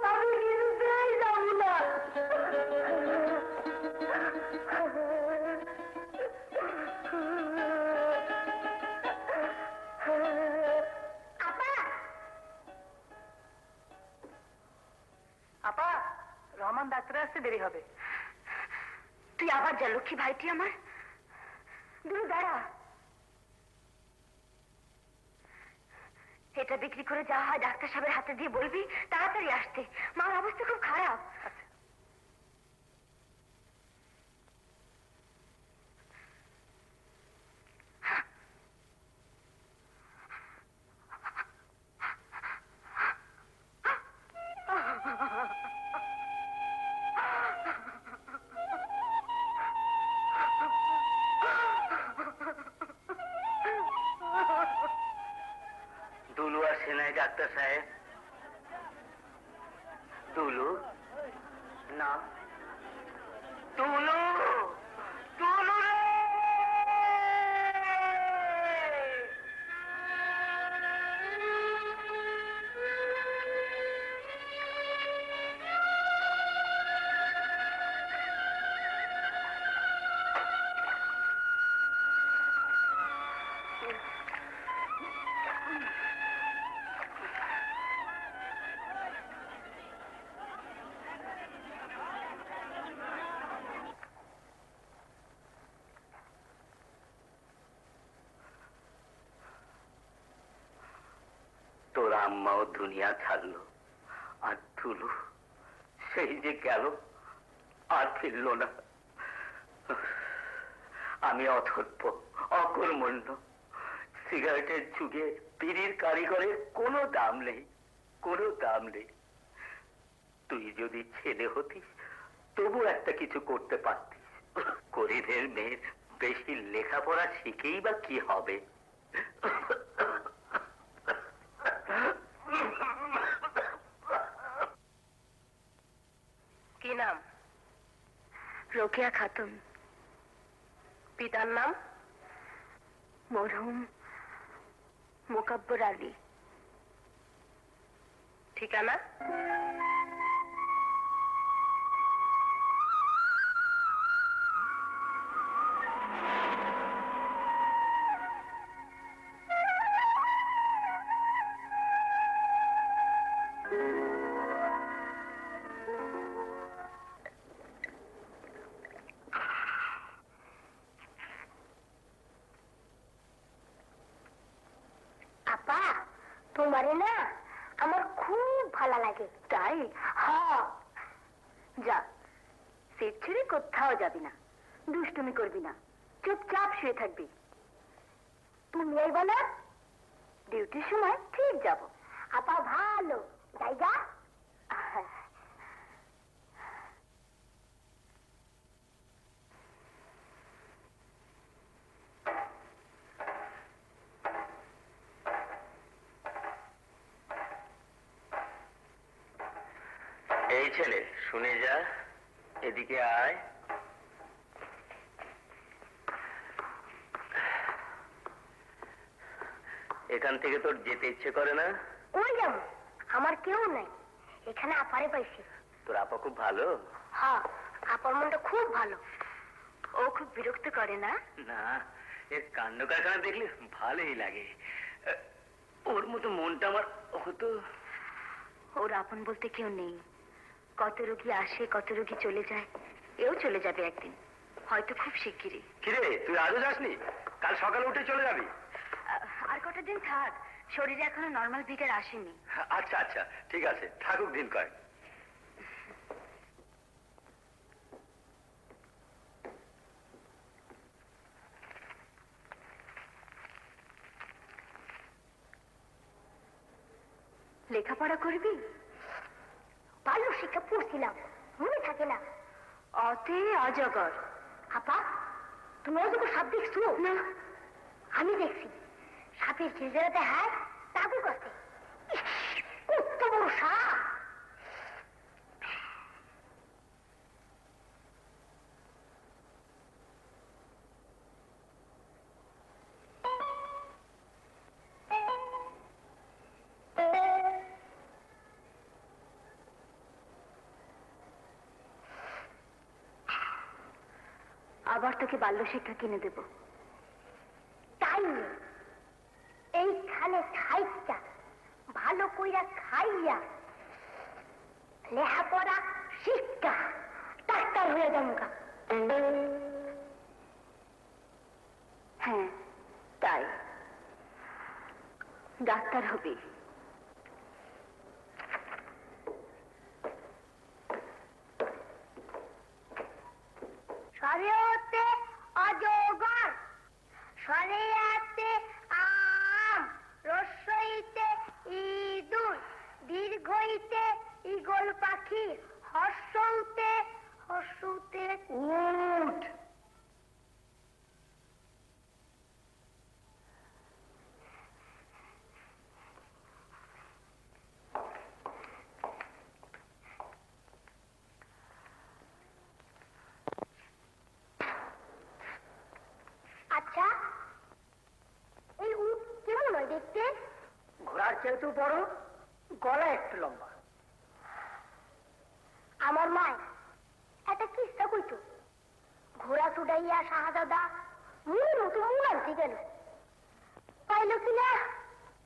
আমি কিছুতেই যাবো না। আপা, আপা, রহমান ডাক্তার আসতে দেরি হবে। তুই আবার যা লক্ষ্মী ভাইটি আমার। দূর দাঁড়া, এটা বিক্রি করে যা হয় ডাক্তার সাহেবের হাতে দিয়ে বলবি তাড়াতাড়ি আসতে, মার অবস্থা খুব খারাপ। দুলু আসে নাই ডাক্তার সাহেব? দুলু না, দুলু, দুলু রে! তোর আম্মাও দুনিয়া ছাড়লো, আর দুলু সেই যে গেল, আর ফিরল না। আমি অথর্ব, অকর্মণ্য। সিগারেটের যুগে বিড়ির কারিগরের কোনো দাম নেই, কোনো দাম নেই। তুই যদি ছেলে হতিস তবু একটা কিছু করতে পারতিস। গরিবের মেয়ের বেশি লেখাপড়া শিখেই বা কি হবে? কি নাম? রোকেয়া খাতুন। পিতার নাম? মরহুম মোকাব্বর আলী। ঠিকানা? আপা, তোমারে না আমার খুব ভালো লাগে। তাই? হ্যাঁ। যা, সিট ছেড়ে কোথাও যাবি না, দুষ্টুমি করবি না, চুপচাপ শুয়ে থাকবি। তুমি আইবা না? ডিউটির সময় ঠিক যাব। আপা ভালো জায়গা। এই ছেলে, শুনে যা, এদিকে আয়। এখান থেকে তোর যেতে ইচ্ছে করে না? ওই যাবো, আমার কেউ নাই, এখানে আপারে পাইছি। তোর আপা খুব ভালো? হ্যাঁ, আপার মনটা খুব ভালো। ও খুব বিরক্ত করে না? না, এর কাণ্ড কারখানা দেখলে ভালোই লাগে। ওর মতো মনটা আমার হতো। ওর আপন বলতে কেউ নেই। কত রোগী আসে, কত রোগী চলে যায়। এও চলে যাবে একদিন, হয়তো খুব শিগগিরই। কিরে, তুই আজও যাসনি? কাল সকালে উঠে চলে যাবি? আর কটা দিন থাক, শরীরে এখনো নর্মাল ভিগার আসেনি। আচ্ছা আচ্ছা, ঠিক আছে, থাকুক দিন কয়েক। লেখাপড়া করবি? ভালো শিক্ষা পড়ছিলাম, মনে থাকে না। অতে অজগর। আপা, তুমি অজগর সাপ দেখছো? না, আমি দেখছি। সাপের ছেলেরাতে হাত তাবু করতে, কত বড় সাপ! আবার তোকে বাল্য শিক্ষা কিনে দেব। তাই নেই, এইখানে খাইটা ভালো কইরা খাইয়া লেখাপড়া শিক্ষা ডাক্তার হয়ে যামুকা। হ্যাঁ, তাই ডাক্তার হবি। শরীয়তে অজগর, শরিয়াতে আম, রস্যইতে ইঁদুর, দীর্ঘইতে ঈগল পাখি, হর্ষৌতে উট। আচ্ছা, এই উট কেমন হয় দেখতে? ঘোড়ার চেয়ে তো বড়, গলা একটু লম্বা। আমার মায় একটা কিস্তা কইতো, ঘোড়া চুড়াইয়া শাহজাদা মুড়ির মতো মুন আনতে গেল, পাইল কিনা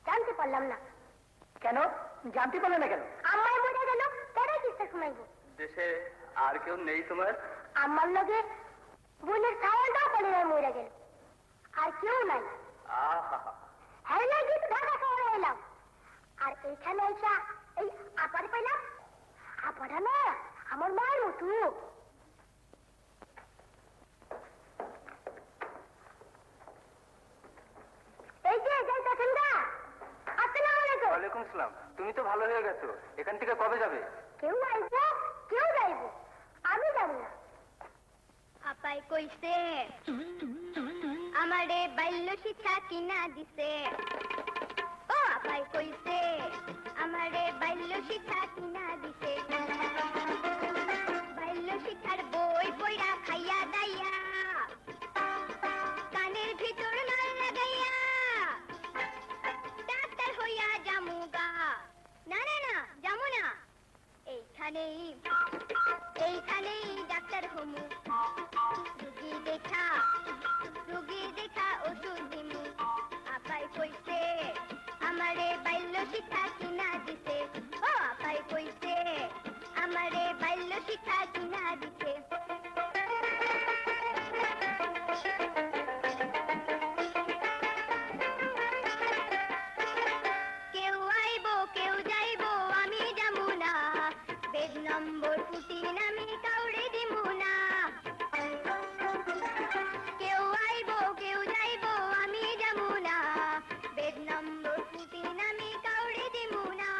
জানতে পারলাম না। কেন জানতে পারলে না কেন? আম্মাই মরে গেল, তারাই কিস্তা শোনাইব। দেশে আর কেউ নেই তোমার? আমার লগে বোনের ছাওয়ালটাও বলে মরে গেল, আর কেউ নাই। আহা, হ্যাঁ লাগে ঢাকা শহরে এলাম, আর এইখানে এসা এই আপার পাইলাম। আপারা না আমার মায়ের মতো। এই যে যাইতাছেন গা। আসসালামু আলাইকুম। ওয়ালাইকুম সালাম। তুমি তো ভালো হয়ে গেছো, এখান থেকে কবে যাবে? কেউ আইব, কেউ যাইব, আমি যাব না। আপাই কইছে আমারে বাল্য শিক্ষা কিনা দিছে। ও আপাই কইছে আমারে বাল্য শিক্ষা কিনা দিছে। বাল্য শিক্ষার বই পড়া খাইয়া দাইয়া, কানের ভিতর মাল লাগাইয়া, ডাক্তার হইয়া জামুগা। না না না, যামু না। এইখানেই ডাক্তার হমু। রুগী দেখা ওষুধ দিমু। আপাই কইছে আমারে বাল্য শিক্ষা কিনা দিছে। ও আপাই কইছে আমারে বাল্য শিক্ষা কিনা দিছে। কেউ আইব, কেউ যাইব, আমি যামু না। বেদ নম্বর পুটিন আমি কাউরে দিমু না। কেউ আইব, কেউ যাইব, আমি যামু না। বেদ নম্বর পুটিন আমি কাউরে দিমু না।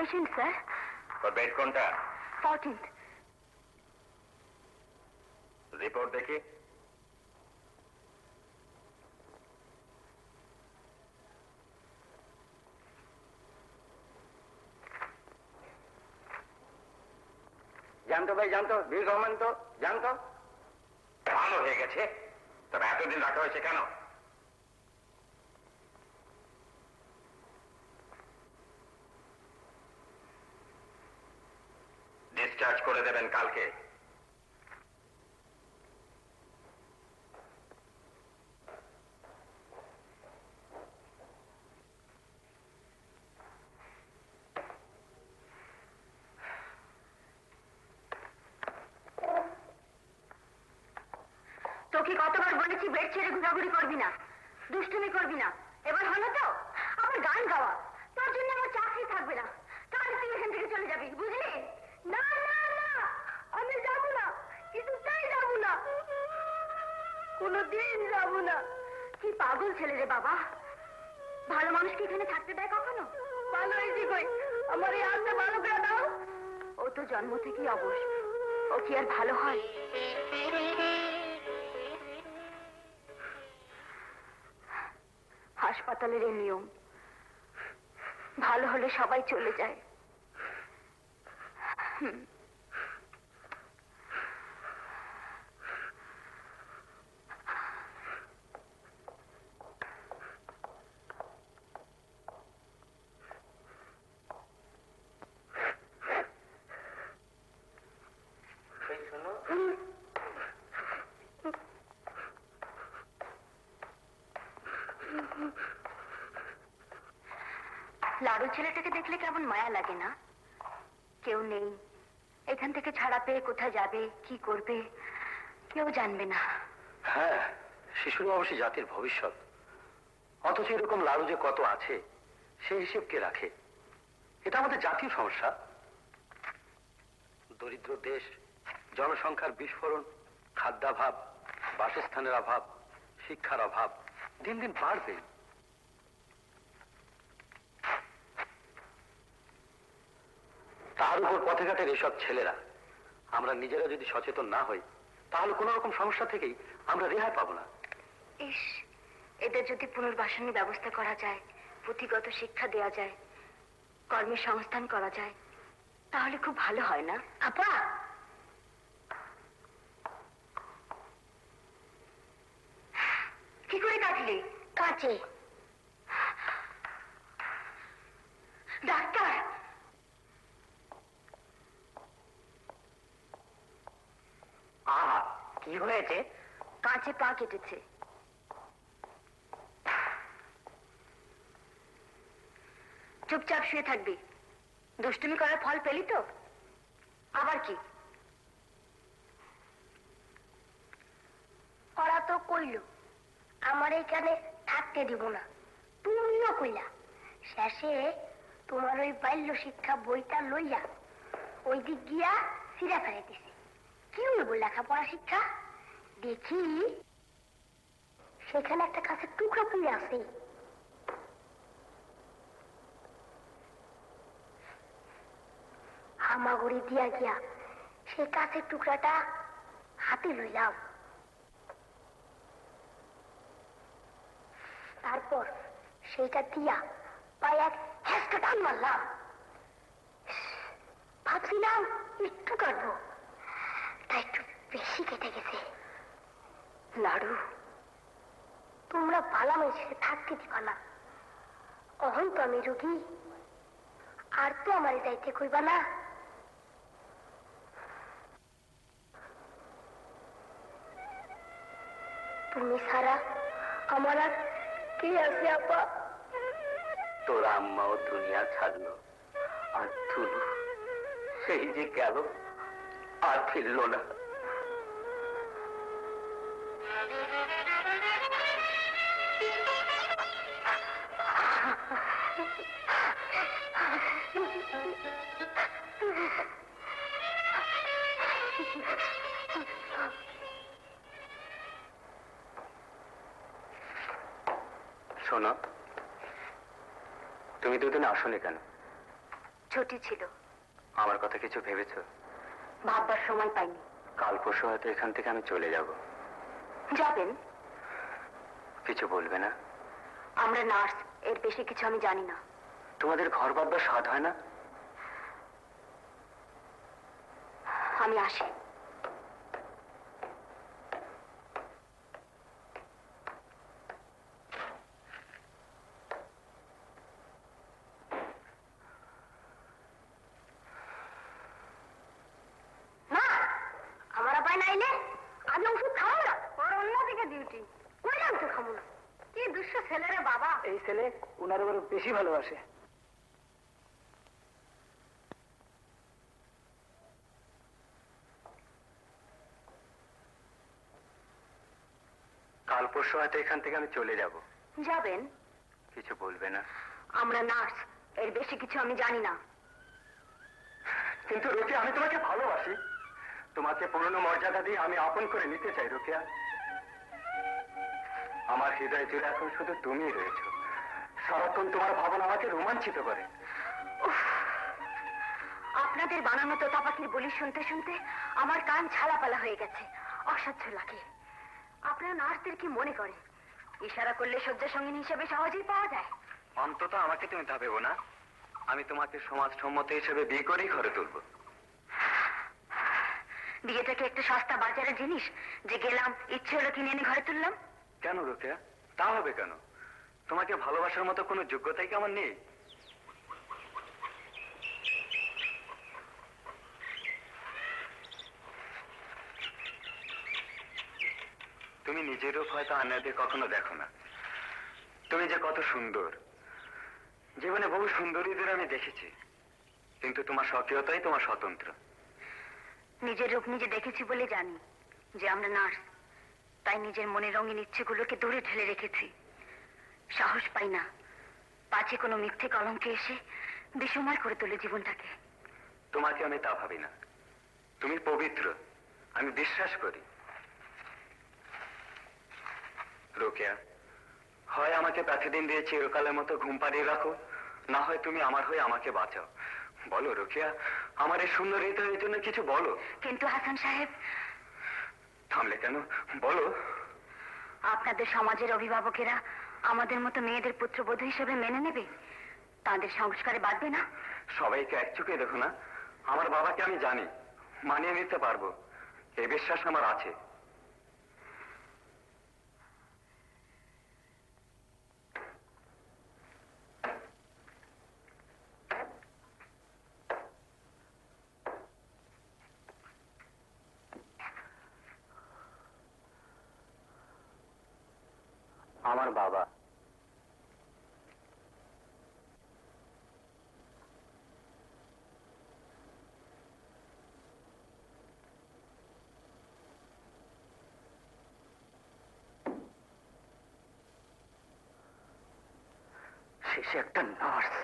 Patient sir. ওর বেড কোনটা? 14th। রিপোর্ট দেখি। জানতো ভাই, জানতো, বীর রহমান তো জানতো। ভালো হয়ে গেছে, তবে এতদিন রাখা হয়েছে কেন? ডিসচার্জ করে দেবেন কালকে। তোকে কতবার বলেছি বেড ছেড়ে ঘোরাঘুরি করবি না, দুষ্টুমি করবি না। এবার হলো তো আমার গান গাওয়া, তোর জন্য আমার চাকরি থাকবে না। তাহলে তুই এখান থেকে চলে যাবি, বুঝলি? না না না, আমি যাবো না, কিছুতেই যাবো না, কোনোদিন যাবো না। কি পাগল ছেলে রে বাবা, ভালো মানুষকে এখানে থাকতে দেয় কখনো? ভালো হয়েছি কই, আমার এই হাতটা ভালো করে দাও। ও তো জন্ম থেকেই অবশ, ও কি আর ভালো হয়? হাসপাতালের এই নিয়ম, ভালো হলে সবাই চলে যায়। লাড়ু ছেলেটাকে দেখলে কেমন মায়া লাগে না? কেউ নেই, এখান থেকে ছাড়া পেয়ে কোথায় যাবে, কি করবে কেউ জানবে না। হ্যাঁ, শিশুরা অবশ্যই জাতির ভবিষ্যৎ, অথচ এরকম লাড়ু যে কত আছে সে হিসেব কে রাখে? এটা আমাদের জাতীয় সমস্যা। দরিদ্র দেশ, জনসংখ্যার বিস্ফোরণ, খাদ্যাভাব, বাসস্থানের অভাব, শিক্ষার অভাব দিন দিন বাড়বে। তার উপর পথে ঘাটের এসব ছেলেরা, আমরা নিজেরা যদি সচেতন না হই তাহলে কোন রকম সমস্যা থেকেই আমরা রেহাই পাবো না। ইস, এদের যদি পুনর্বাসনের ব্যবস্থা করা যায়, পুঁথিগত শিক্ষা দেওয়া যায়, কর্মের সংস্থান করা যায়, তাহলে খুব ভালো হয় না? আপা, কি করে কাটলি? কাছে। ডাক্তার, কি হয়েছে? কাঁচে পা কেটেছে। চুপচাপ শুয়ে থাকবি, দুষ্টুমি করার ফল পেলি তো? আবার কি? ওরা তো কইল আমার এখানে থাকতে দিব না, তুমিও কইলা। শেষে তোমার ওই বাল্য শিক্ষা বইটা লইয়া ওই দিক গিয়া সিরা ফেলে দিছে। কি হইব লেখাপড়া শিক্ষা? দেখি সেখানে একটা কাছের টুকরা পুড়ে আছে। হামাগুড়ি দিয়া গিয়া সেই কাছের টুকরাটা হাতে লইলাম। তারপর সেইটা দিয়া পায়ে এক হ্যাঁচকা টান মারলাম। ভাবছিলাম একটু কাটবো, তাই একটু বেশি কেটে গেছে। লাড়ু, তোমরা ভালো মানুষের থাকতে দিবা না। অহন তো আমি রুগী, আর তো আমার যাইতে কইবা না। তুমি ছাড়া আমার আর কে আছে আপা? তোর আম্মাও দুনিয়া ছাড়লো, আর তুলু সেই যে গেল, আর ফিরল না। শোনো, তুমি দুদিন আসোনি কেন? ছুটি ছিল, আমার কথা কিছু ভেবেছো? ভাববার সময় পাইনি। কাল পরশু হয়তো এখান থেকে আমি চলে যাব। যাবেন? কিছু বলবে না? আমরা নার্স, এর বেশি কিছু আমি জানি না। তোমাদের ঘর বাঁধবার স্বাদ হয় না? আমি আসি। না, আমার আবার নাইলে আমি ওষুধ খাবো না। ওর অন্যদিকে ডিউটি, কইলাম তো খাবো না। কি দুষ্ট ছেলে রে বাবা। এই ছেলে ওনার উপর বেশি ভালোবাসে। কাল পরশু হয়তো এখান থেকে আমি চলে যাব। যাবেন? কিছু বলবে না? আমরা নার্স, এর বেশি কিছু আমি জানি না। কিন্তু রোকেয়া, আমি তোমাকে ভালোবাসি। তোমাকে পুরনো মর্যাদা দিয়ে আমি আপন করে নিতে চাই রোকেয়া। আমার হৃদয় জুড়ে এখন শুধু তুমিই রয়েছো। সারাক্ষণ তোমার ভাবনা আমাকে রোমাঞ্চিত করে। আপনাদের বানানো তোতা পাখির বলি শুনতে শুনতে আমার কান ছালাপালা হয়ে গেছে। অসহ্য লাগে। আপনারা নার্সদের কি মনে করেন ইশারা করলে শয্যা সঙ্গিনী হিসেবে সহজেই পাওয়া যায়? অন্তত আমাকে তুমি তা ভেবো না। আমি তোমাকে সমাজ সম্মত হিসেবে বিয়ে করেই ঘরে তুলবো। বিয়েটাকে একটা সস্তা বাজারের জিনিস যে গেলাম ইচ্ছে হলো কিনে এনে ঘরে তুললাম? কেন রোকেয়া? তা হবে কেন? তোমাকে ভালোবাসার মতো কোনো যোগ্যতাই কি আমার নেই? তুমি নিজের রূপ হয়তো আয়নাতে কখনো দেখো না। তুমি যে কত সুন্দর। জীবনে বহু সুন্দরীদের আমি দেখেছি, কিন্তু তোমার স্বকীয়তাই তোমার স্বতন্ত্র। নিজের রূপ নিজে দেখেছি বলে জানি যে আমরা নার্স, তাই নিজের মনের রঙিন ইচ্ছেগুলোকে দূরে ঠেলে রেখেছি। সাহস পাই না পাছে কোনো মিথ্যে কলঙ্কে এসে বিষময় করে তোলে জীবনটাকে। তোমাকে আমি তা ভাবি না। তুমি পবিত্র, আমি বিশ্বাস করি। রোকেয়া, হয় আমাকে প্রতিদিন দিয়ে চিরকালের মতো ঘুম পাড়িয়ে রাখো, না হয় তুমি আমার হয়ে আমাকে বাঁচাও। বলো রোকেয়া, আমার এই সুন্দর হৃদয়ের জন্য কিছু বলো। কিন্তু হাসান সাহেব, থামলে কেন? বলো। আপনাদের সমাজের অভিভাবকেরা আমাদের মতো মেয়েদের পুত্রবধূ হিসেবে মেনে নেবে? তাদের সংস্কারে বাঁধবে না? সবাইকে এক চোখে দেখো না। আমার বাবাকে আমি জানি, মানিয়ে নিতে পারবো, এই বিশ্বাস আমার আছে। আমার বাবা। শেষে একটা নার্স।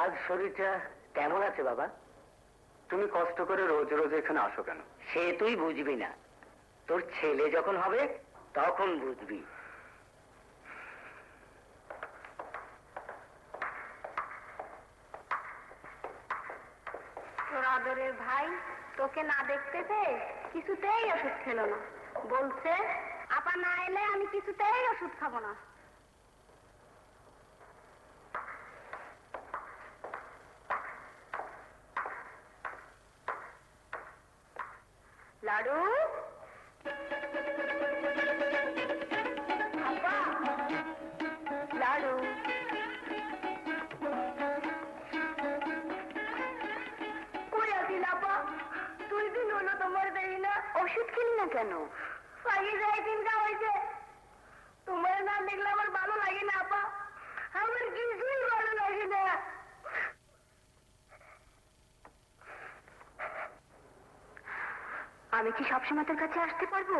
আজ শরীরটা কেমন আছে বাবা? তুমি কষ্ট করে রোজ রোজ এখানে আসো কেন? সে তুই বুঝবি না, তোর ছেলে যখন হবে তখন বুঝবি। তোর আদরের ভাই তোকে না দেখতে পেয়ে কিছুতেই ওষুধ খেলো না। বলছে আপা না এলে আমি কিছুতেই ওষুধ খাবো না। লাড়ু আপা, লাড়ু কই আছিস আপা? 2 দিন হলো তোমার দেই না। ওষুধ খেলি না কেন? আগে যাই দিন হয়েছে, তোমার না দেখলে আমার ভালো লাগে না আপা, আমার কিছুই ভালো লাগে না। আমি কি সবসময় তোর কাছে আসতে পারবো?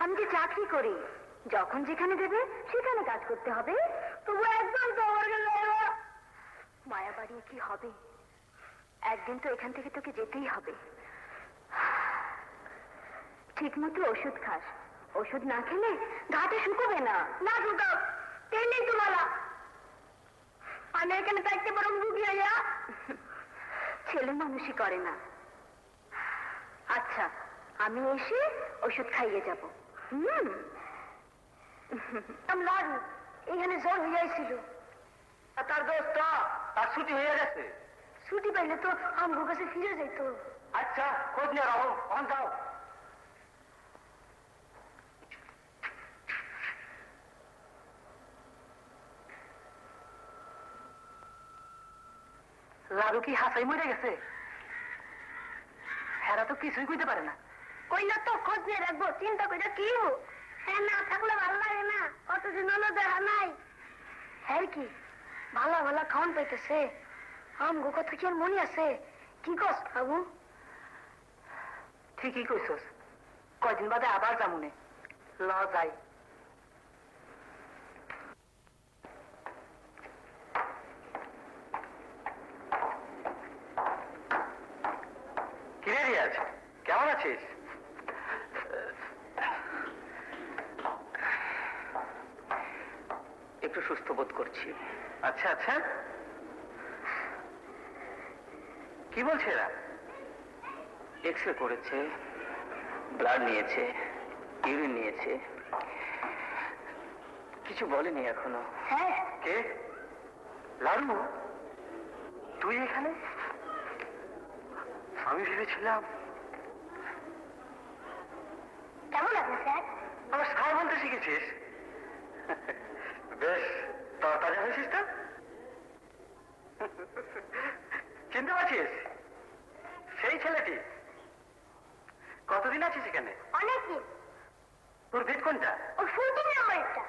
আমি যে চাকরি করি, যখন যেখানে দেবে সেখানে কাজ করতে হবে। তবু একদম তোমার মায়া বাড়িয়ে কি হবে? একদিন তো এখান থেকে তোকে যেতেই হবে। ঠিক মতো ওষুধ খাস, ওষুধ না খেলে ঘাটে শুকোবে না। না শুকাও, তেমনি তো মালা, আমি এখানে থাকতে পারো বুঝি আয়া। ছেলে মানুষই করে না। আচ্ছা, আমি এসে ওষুধ খাইয়ে যাব। লাড়ু এখানে জ্বর হইয়াছিল, তার দোস্ত তার ছুটি হয়ে গেছে। ছুটি পাইলে তো আমার কাছে ফিরে যাইত। আচ্ছা, খোঁজ নিয়ে রাখো, অন যাও। লাড়ু কি হাসাই মরে গেছে? হেরা তো কিছুই কইতে পারে না। কইলা তো খোঁজ নিয়ে রাখবো, চিন্তা কইরা কি হবো? হ্যাঁ, না থাকলে ভালো লাগে না, কতদিন হলো দেখা নাই। হ্যাঁ কি ভালো ভালো খাওয়ান পাইতেছে, আমগো কথা কি আর মনে আছে? কি কস বাবু? ঠিকই কইছস, কয়দিন বাদে আবার যামুনে। ল যাই। কিরে রিয়াজ, কেমন আছিস? একটু সুস্থ বোধ করছি। আচ্ছা আচ্ছা, কি বলছে এরা? এক্স রে করেছে, ব্লাড নিয়েছে, ইউরিন নিয়েছে, কিছু বলেনি এখনো। হ্যাঁ, কে? লাড়ু, তুই এখানে? আমি ভেবেছিলাম। কেমন আছে স্যার? আমার স্যার বলতে শিখেছিস? বেশ তাজা হয়েছিস তো? চিনতে পারছিস? সেই ছেলেটি। কতদিন আছিস এখানে? অনেকদিন। তোর ভিত কোনটা? ও 14 নাম্বারটা।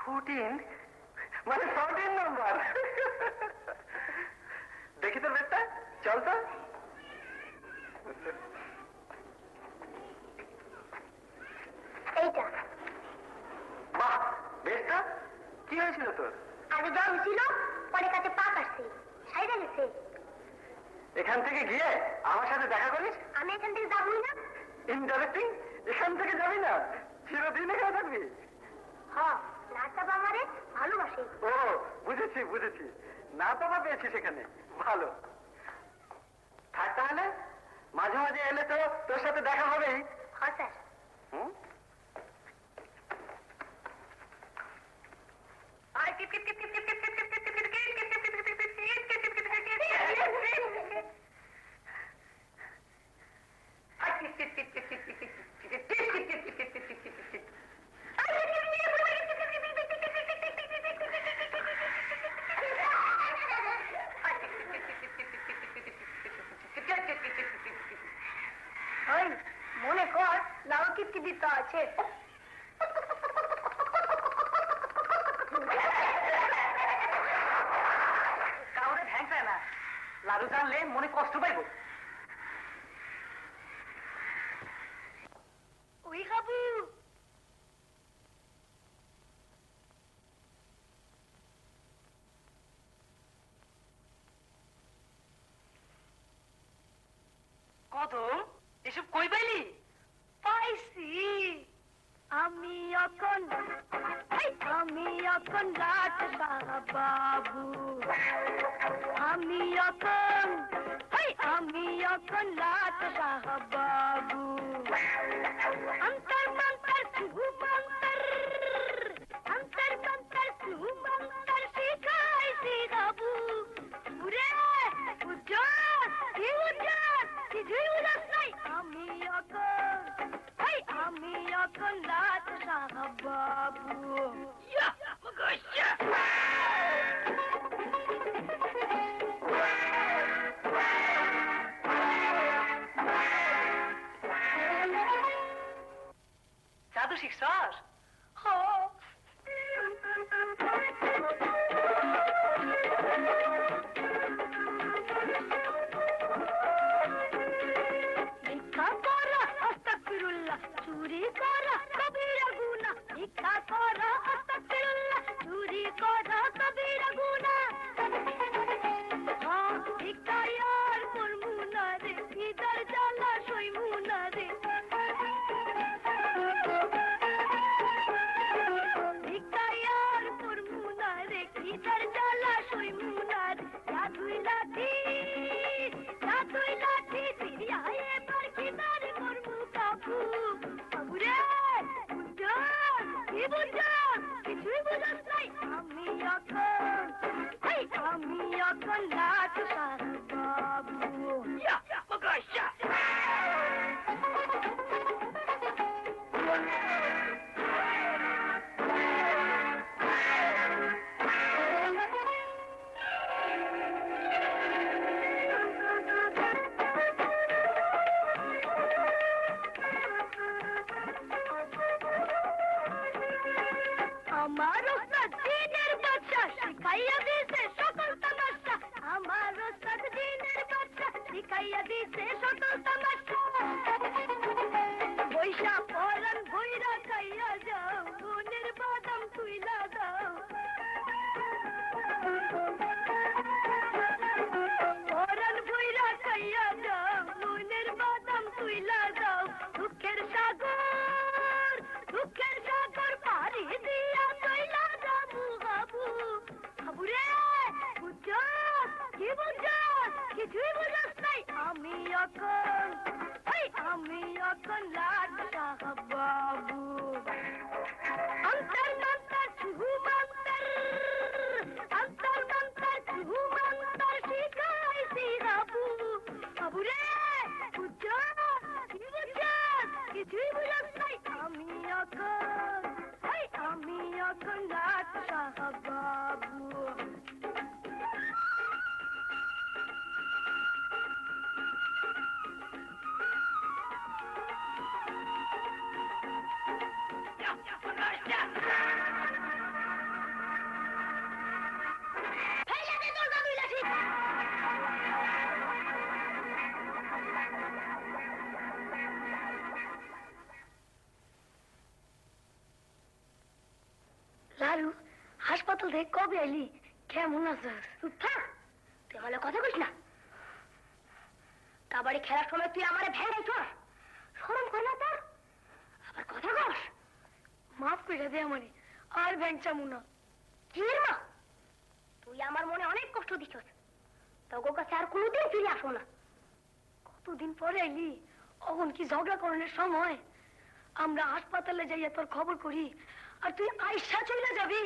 14? মানে 14 নম্বর। দেখি তোর বেডটা, চল তো। এইটা বাহ, বেশটা। কি হয়েছিল তোর? আগে জ্বর ছিল, পরে কাছে পা কাটছে, সাইডে গেছে। এখান থেকে গিয়ে আমার সাথে দেখা করিস? আমি এখান থেকে যাবই না। ইনডাইরেক্টিং, এখান থেকে যাবি না, চিরদিন এখানে থাকবি। হ্যাঁ, নাচটা আমারে ভালোবাসে। ও বুঝেছি বুঝেছি, না পাবা পেয়েছিস এখানে, ভালো। থাক তাহলে, মাঝে মাঝে এলে তো তোর সাথে দেখা হবেই। হ্যাঁ স্যার। হুম? ওই মনে কর লাউ কিটকি দিতে আছে। কাউরে ঠ্যাং চায় না, লাড়ু জানলে মনে কষ্ট পাইব। ওই খাবু। কদম, এসব কই পাইলি? পাইছি আমি এখন রাত বাবু, আমি এখন রাত বাবু, অন্তর মন্তর সুমন্তর, অন্তর মন্তর সুমন্তর শিখাইছি বাবু। উরে উজ্জ্বল, কি উজ্জ্বল, কিছুই উজ্জ্বল নাই। আমি এখন বাবু। জাদু শিখছস? ভিক্ষা করা আস্তাগফিরুল্লাহ, চুরি করা কবিরা গুনাহ। ভিক্ষা করা আস্তাগফিরুল্লাহ, চুরি করা কবিরা গুনাহ। হ্যাঁ, ভিক্ষায় আর করমু না রে, খিদার জ্বালা সইমু না রে। ভিক্ষায় আর করমু না রে, খিদার জ্বালা সইমু না রে। জাদুই লাঠি, জাদুই লাঠি দিয়া এবার খিদার করমু কাবু। বাবু রে, বুঝছস? কি বুঝছস? কিছুই বুঝস নাই। আমি এখন লাট সার বাবু। আমার ওস্তাদ দিনের বাদশা শিখাইয়া দিছে সকল তামাশা। আমার ওস্তাদ দিনের বাদশা শিখাইয়া দিছে সকল তামাশা। বৈশা পরান ভৈরা খাইয়া যাও, মনের বাদাম তুইলা দাও। পরান ভৈরা খাইয়া যাও, মনের বাদাম তুইলা দাও। দুঃখের সাগর, দুঃখের সাগর পাড়ি দিয়া তুইলা যাবো বাবু। বাবু রে, বুঝছস? কি বুঝছস? কিছুই বুঝস নাই। আমি এখন লাট সাহেব বাবু। অন্তর মন্তর ছুহু মন্তর, অন্তর মন্তর ছুহু মন্তর শিখাইছি বাবু। বাবু রে, বুঝছস? কি বুঝছস? কিছুই বুঝস নাই। আমি এখন লাট সাহেব বাবু। ফেলে দে তোর জাদুই লাঠি। লালু, হাসপাতাল থেকে কবে এলি? কেমন আছিস? চুপ থাক, তুই আমার কথা কইস না। কাবাডি খেলার সময় তুই আমারে ভেঙে চল, শরম করে না তোর? আবার কথা কস? মাফ করে দে আমারে, আর ভেঙচামু না। কি রে মা, তুই আমার মনে অনেক কষ্ট দিছস, তোর কাছে আর কোনোদিন ফিরে আসো না। কতদিন পরে এলি, অখন কি ঝগড়া করানোর সময়? আমরা হাসপাতালে যাইয়া তোর খবর করি, আর তুই আইসা চলে যাবি।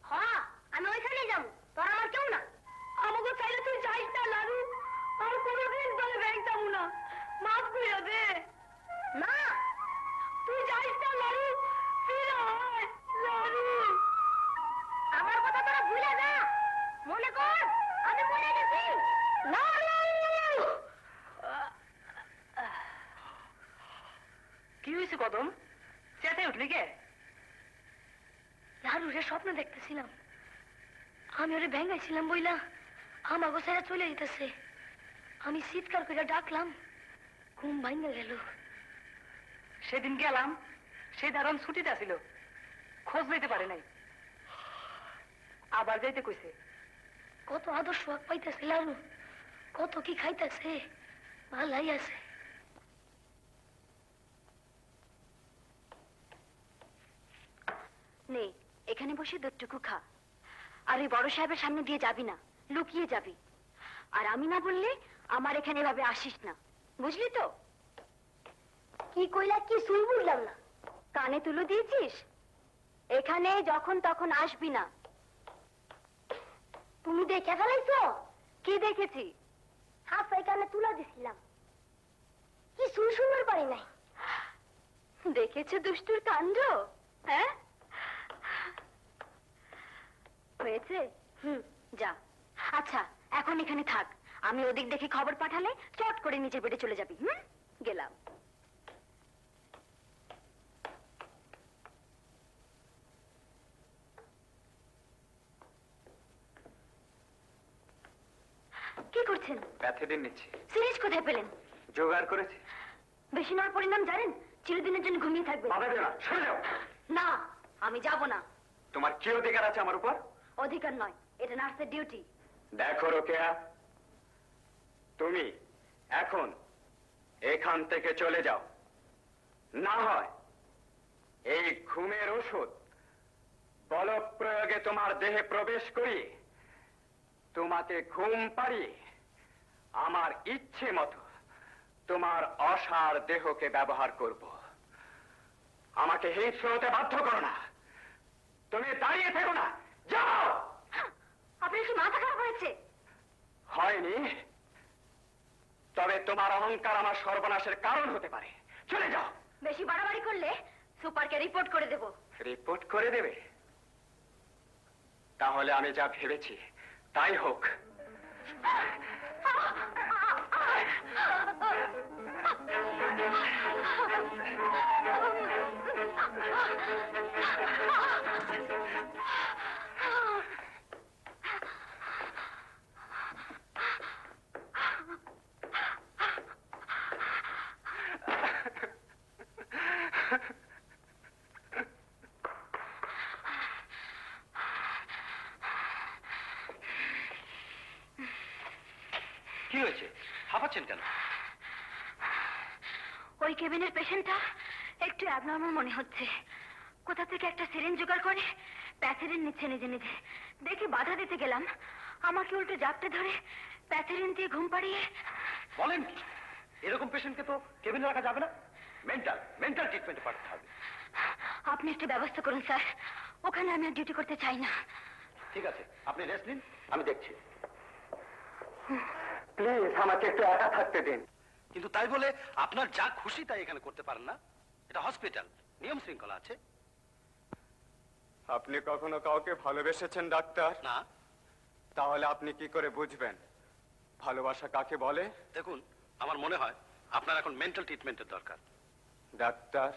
হ্যাঁ, আমি ওইখানে যাবো, তোর আমার কেউ না। আমাকে চাইলে তুই যাইস না লালু, আর কোনোদিন তোরে ভেঙচামু না। মাফ করে দে। না, তুই যাইস না লালু, ফিরে আয় লালু। আমার কথা তোরা ভুলে যা, মনে কর আমি মরে গেছি। কি হয়েছে কদম? চেতে উঠলি কে? লালুরে স্বপ্ন দেখতেছিলাম, আমি ওরে ভেঙাইছিলাম বইলা আমাকে ছেড়ে চলে যেতেছে। আমি চিৎকার করে ডাকলাম, ঘুম ভাঙে গেল। সেদিন গেলাম, সেই দারণ ছুটিতে ছিল, খোঁজ নিতে পারে নাই, আবার যাইতে কইছে। কত আদর্শ পাইতেছে লালু, কত কি খাইতেছে, ভালাই আছে। নে, এখানে বসে দুধটুকু খা। আর ওই বড় সাহেবের সামনে দিয়ে যাবি না, লুকিয়ে যাবি। আর আমি না বললে আমার এখানে এভাবে আসিস না, বুঝলি তো? কি কইলা, কি শুন বুঝলাম না। কানে তুলো দিয়েছিস? এখানে যখন তখন আসবি না। তুমি দেখে ফেলাইছো? কি দেখেছি? হাফ এখানে তুলে দিছিলাম, কি শুন শুনবার পারি নাই। দেখেছো দুষ্টুর কাণ্ড? হ্যাঁ, হয়েছে? যা। আচ্ছা, এখন এখানে থাক। আমি ওদিক দেখে খবর পাঠালে চট করে নিচে বেডে চলে যাবি। গেলাম। কি করছেন? প্যাথেডিন নিচ্ছি। সিরিজ কোথায় পেলেন? জোগাড় করেছি। বেশি নেওয়ার পরিণাম জানেন? চিরদিনের জন্য ঘুমিয়ে থাকবে। সরে যাও। না, আমি যাব না। তোমার কি অধিকার আছে আমার উপর? অধিকার নয়, এটা নার্সের ডিউটি। দেখো রোকেয়া, তুমি এখন এখান থেকে চলে যাও, না হয় এই ঘুমের ওষুধ বল প্রয়োগে তোমার দেহে প্রবেশ করিয়ে তোমাকে ঘুম পাড়িয়ে আমার ইচ্ছে মতো তোমার অসার দেহকে ব্যবহার করব। আমাকে হিংস্র হতে বাধ্য করো না। তুমি দাঁড়িয়ে থেকো না, যাও। আপনার কি মাথা খারাপ হয়েছে? হয়নি, তবে তোমার অহংকার আমার সর্বনাশের কারণ হতে পারে। চলে যাও। বেশি বাড়াবাড়ি করলে সুপারকে রিপোর্ট করে দেব। রিপোর্ট করে দেবে? তাহলে আমি যা ভেবেছি তাই হোক। কি হয়েছে? হাঁপাচ্ছেন কেন? ওই কেবিনের পেশেন্টটা একটু অ্যাবনর্মাল মনে হচ্ছে। কোথা থেকে একটা সিরিঞ্জ জোগাড় করে প্যাথেরিন নিচ্ছে নিজে নিজে। দেখে বাধা দিতে গেলাম, আমাকে উল্টো জাপটে ধরে প্যাথেরিন দিয়ে ঘুম পাড়িয়ে। বলেন কি? এরকম পেশেন্টকে তো কেবিনে রাখা যাবে না। মেন্টাল ট্রিটমেন্টে পাঠাতে হবে। আপনি একটা ব্যবস্থা করুন স্যার, ওখানে আমি আর ডিউটি করতে চাই না। ঠিক আছে, আপনি রেস্ট নিন, আমি দেখছি। প্লিজ আমাকে একটু একা থাকতে দিন। কিন্তু তাই বলে আপনার যা খুশি তাই এখানে করতে পারেন না। এটা হসপিটাল, নিয়ম শৃঙ্খলা আছে। আপনি কখনো কাউকে ভালোবেসেছেন ডাক্তার? না। তাহলে আপনি কি করে বুঝবেন ভালোবাসা কাকে বলে? দেখুন, আমার মনে হয় আপনার এখন মেন্টাল ট্রিটমেন্টের দরকার। ডাক্তার,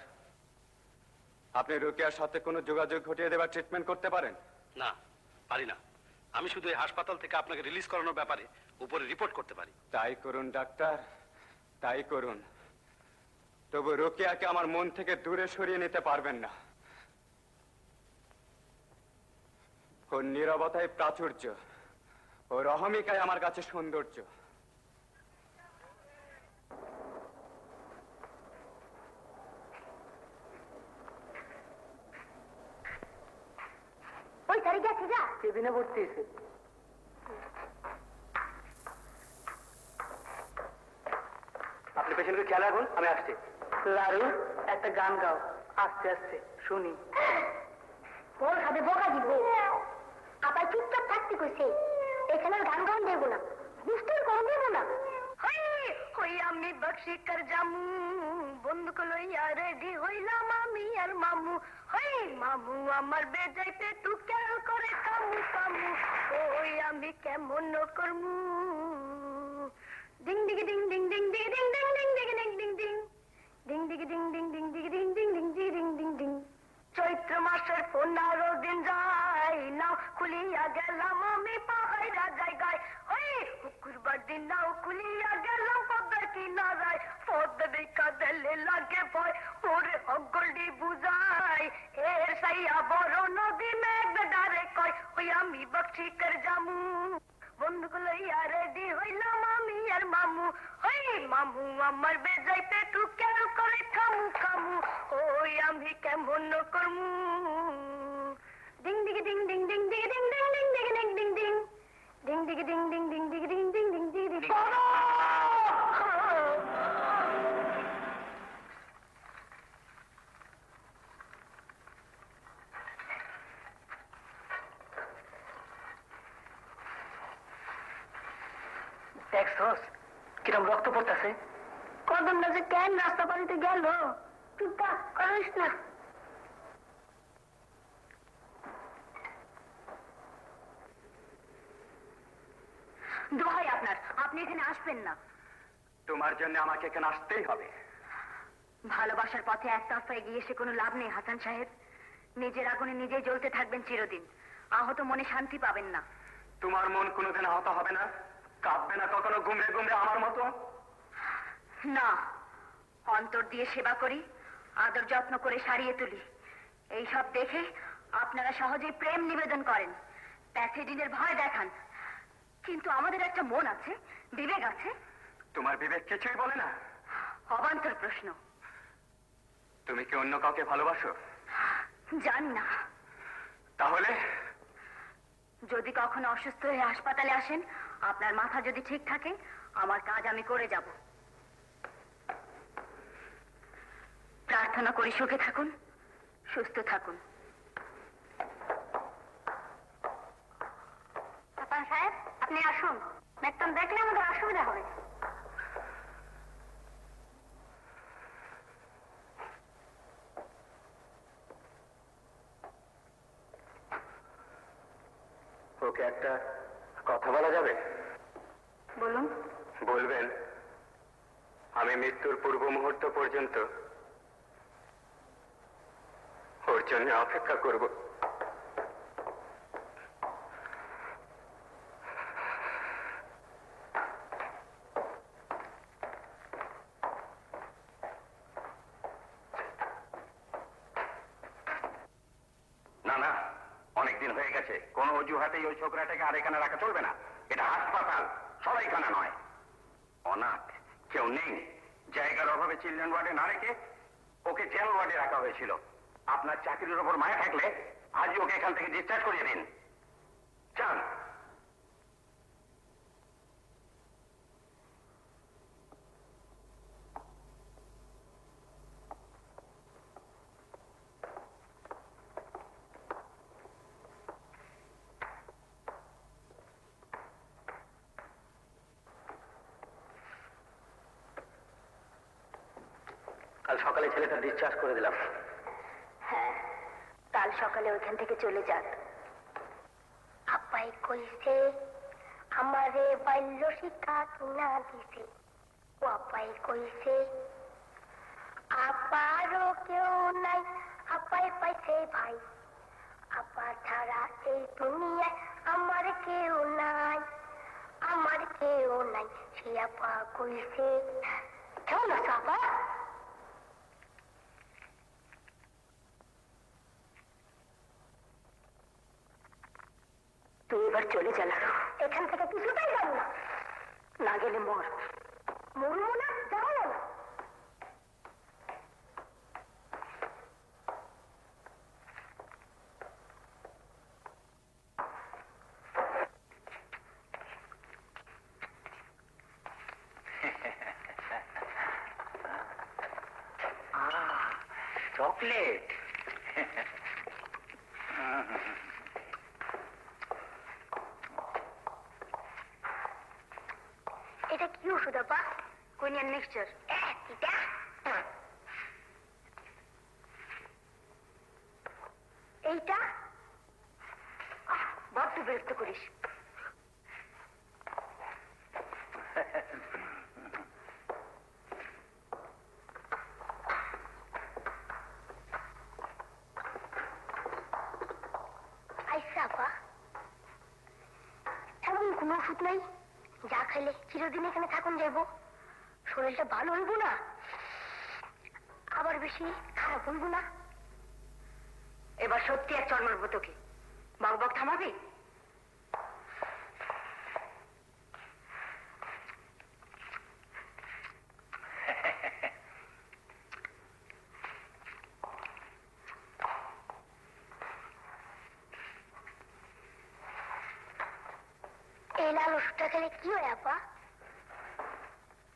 আপনি রোকেয়ার সাথে কোনো যোগাযোগ ঘটিয়ে দেবার ট্রিটমেন্ট করতে পারেন? না, পারি না। আমি শুধু এই হাসপাতাল থেকে আপনাকে রিলিজ করানোর ব্যাপারে উপরে রিপোর্ট করতে পারি। তাই করুন ডাক্তার, তাই করুন। তবু রোকেয়াকে আমার মন থেকে দূরে সরিয়ে নিতে পারবেন না। ওর নীরবতায় প্রাচুর্য, ওর অহমিকায় আমার কাছে সৌন্দর্য। ওই তারিখ গেছে যা। কেবিনে ভর্তি হয়েছে। আপনি পেশেন্টকে খেয়াল রাখুন, আমি আসছি। লারু, একটা গান গাও, আস্তে আস্তে শুনি। ওর সাথে বোকা দিব। আবার চুপচাপ থাকতে কইছে। এখানে আর গান গান দেবো না, নিশ্চয় করে দেবো না। হই আমি বক্সি কর জামু, বন্ধুক লইয়া রেডি হইলাম আমি আর মামু। হই মামু আমার বেজাইতে তু কেন করে কামু কামু, ওই আমি কেমন করমু। ডিং ডিগি ডিং ডিং ডিং ডিং ডিং ডিং ডিং ডিগি ডিং ডিং ডিং ডিং ডিগি ডিং ডিং ডিং ডিগি ডিং ডিং ডিং ডিং ডিং ডিং। চৈত্র মাসের 15 দিন যাই নাও খুলিয়া গেলাম আমি পাহাড়া জায়গায়। ওই শুক্রবার দিন নাও খুলিয়া গেলাম পদ্মার কিনারায়। পদ্মা দেখা দিলে লাগে ভয়, ওরে অগলডি বুঝাই এর সাইয়া বড় নদী মেঘ ডারে কয়। ওই আমি বক্সি কর জামু, বন্ধুক লইয়া রেডি হইলাম আমি আর মামু। ওই মামু আমার বেজাইতে তু কেন করে খামু খামু, ওই আমি কেমন করমু। ডিং ডিগি ডিং ডিং ডিং ডিগি ডিং ডিং ডিং ডিগি ডিং ডিং ডিং ডিং ডিগি ডিং ডিং ডিং ডিগি ডিং ডিং ডিং ডিগি ডিং। দেখছস কিরম রক্ত পড়তেছে? কদম না যে কেন রাস্তা পানিতে গেল, তুই তা করিস না। ভয় আপনার, আপনি এখানে আসবেন না। তোমার জন্য আমাকে এখানে আসতেই হবে। ভালোবাসার পথে একতরফা এগিয়ে এসে কোনো লাভ নেই হাসান সাহেব। নিজের আগুনে নিজেই জ্বলতে থাকবেন চিরদিন, আহত মনে শান্তি পাবেন না। তোমার মন কোনোদিন আহত হবে না, কাঁদবে না কখনো গুমড়ে গুমড়ে আমার মতো? না, অন্তর দিয়ে সেবা করি, আদর যত্ন করে সারিয়ে তুলি। এইসব দেখে আপনারা সহজেই প্রেম নিবেদন করেন, প্যাসেডিনের ভয় দেখান। কিন্তু আমাদের একটা মন আছে, বিবেক আছে। তোমার বিবেক কিছুই বলে না? অবান্তর প্রশ্ন। তুমি কি অন্য কাউকে ভালোবাসো? জানি না। তাহলে যদি কখনো অসুস্থ হয়ে হাসপাতালে আসেন, আপনার মাথা যদি ঠিক থাকে, আমার কাজ আমি করে যাব। প্রার্থনা করি সুখে থাকুন, সুস্থ থাকুন। হাসান সাহেব, আপনি আসুন। মেকটান দেখলে আমাদের অসুবিধা হবে। ওকে একটা কথা বলা যাবে? বলুন। বলবেন আমি মৃত্যুর পূর্ব মুহূর্ত পর্যন্ত ওর জন্য অপেক্ষা করব। না না, অনেকদিন হয়ে গেছে। কোনো অজুহাতেই ওই ছোকরাটাকে আর এখানে রাখা চলবে না। এটা হাসপাতাল, সবাইখানা নয়। অনাথ কেউ নেই, জায়গার অভাবে চিলড্রেন ওয়ার্ডে না রেখে ওকে জেল ওয়ার্ডে রাখা হয়েছিল। আপনার চাকরির ওপর মায়া থাকলে আজই ওকে এখান থেকে ডিসচার্জ করিয়ে দিন। চান? কাল সকালে ছেলেটা ডিসচার্জ করে দিলাম। হ্যাঁ, কাল সকালে ওইখান থেকে চলে যান। আপাই কইছে আমারে বাল্য শিক্ষা কিনা দিছে। ও আপাই কইছে আপারও কেউ নাই, আপাই পাইছে ভাই। আপা ছাড়া এই দুনিয়ায় আমার কেউ নাই, আমার কেউ নাই। সে আপা কইছে। কেমন আছো আপা? তুই এবার চলে যা লালু। এখান থেকে কিছুটাই যাবো না। না গেলে মর। মরবো না, যাবো না। চকলেট। এটা কি ওষুধ আপা? কুইনিয়ান মিক্সচার। এটা এইটা বড্ড বিরক্ত করিস। আইসা আপা, এমন কোনো ওষুধ নাই যা খাইলে চিরদিন এখানে থাকুন যাইব? শরীরটা ভালো হইব না, আবার বেশি খারাপ হইব না? এবার সত্যি এক চড় মারবো তোকে। বক বক থামাবি? এই লাল ওষুধটা খেলে কি হয় আপা?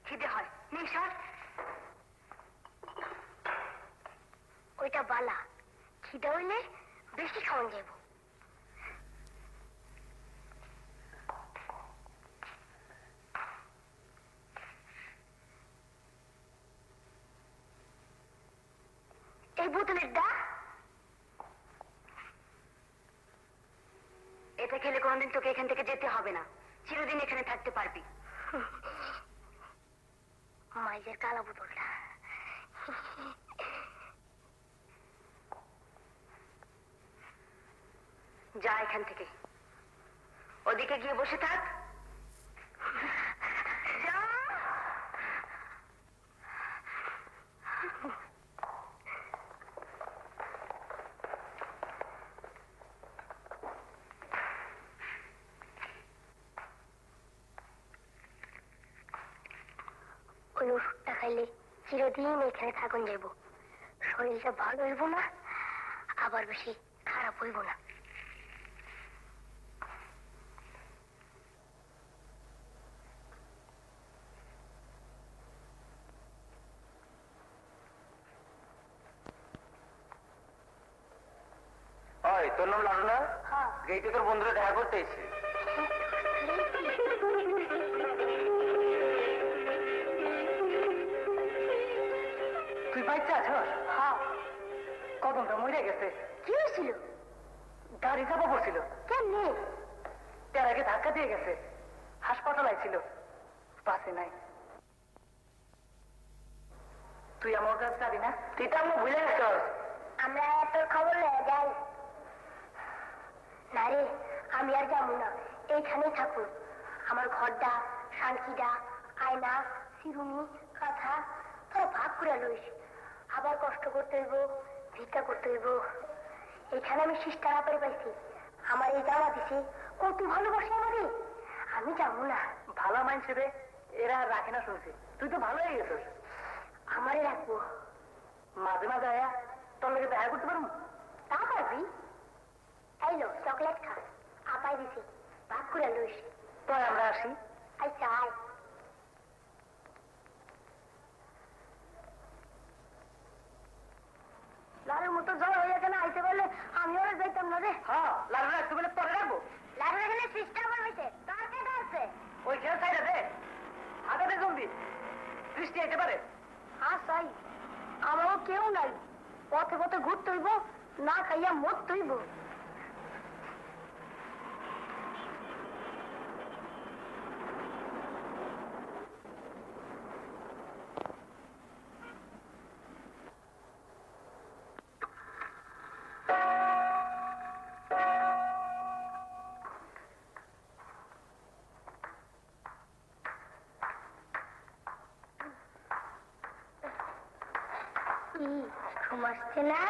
খিদে হয়, নেই সর। ওইটা বালা, খিদে হইলে বেশি খাওয়ান যাইব। এই বোতলের দা এটা খেলে কোনোদিন তোকে এখান থেকে যেতে হবে না। চিরদিন এখানে থাকতে পারবি। মাইজের কালা বোতলটা। যা এখান থেকে, ওদিকে গিয়ে বসে থাক। যা। ওই ওষুধটা খাইলে চিরদিন এখানে থাকুন যাইব। শরীরটা ভালো হইব না, আবার বেশি খারাপ হইব না। ওই তোর নাম লালু না? হ্যাঁ। গেইটে তোর বন্ধুরা দেখা করতে এসে। তুই বাইতে আছস? হ্যাঁ। কদমটা মরে গেছে। কি হয়েছিল? গাড়ি চাপা পড়ছিল, কেমনে? তার আগে ধাক্কা দিয়ে গেছে, হাসপাতাল ছিল, বাসে নাই। তুই আমার কাছে যাবি না? তুই তো আমরা ভুলে গেছস। আমরা তোর খবর লয়ে যাই। না রে, আমি আর যাবো না, এইখানেই থাকুন। আমার ঘরটা, শান্তিটা, আয়না, চিরুনি, কাঁথা তোরা ভাগ করে লইস। আবার কষ্ট করতে হইব, ভিক্ষা করতে হইব। এখানে আমি শিষ্টারা পেরে পাইছি, আমার এই জামা দিছি, কত ভালোবাসে আমারে। আমি যাবো না। ভালো মাইন্ড রে, এরা আর রাখে না শুনছি। তুই তো ভালো হয়ে গেছিস। আমারে রাখবো। মাঝে মাঝে আয়া তোর লোকে দেখা করতে পারবো। তা পারবি। এই লো চকলেট খা, আপাই দিছি, ভাগ করে লইস। তো আমরা আসি। আচ্ছা আয়। লালুর মতো জ্বর হয়ে গেছে না, আইতে বললে আমি ওরা যাইতাম না রে। হ্যাঁ, লালু রাখতে বলে পরে রাখবো। লালুর এখানে সিস্টেম হয়েছে, তার কেটে আছে। ওই খেয়াল সাইড আছে, হাতে জলদি, বৃষ্টি আইতে পারে। হ্যাঁ সাই, আমারও কেউ নাই, পথে পথে ঘুরতে হইব, না খাইয়া মরতে হইব। কি ঘুম আসছে না?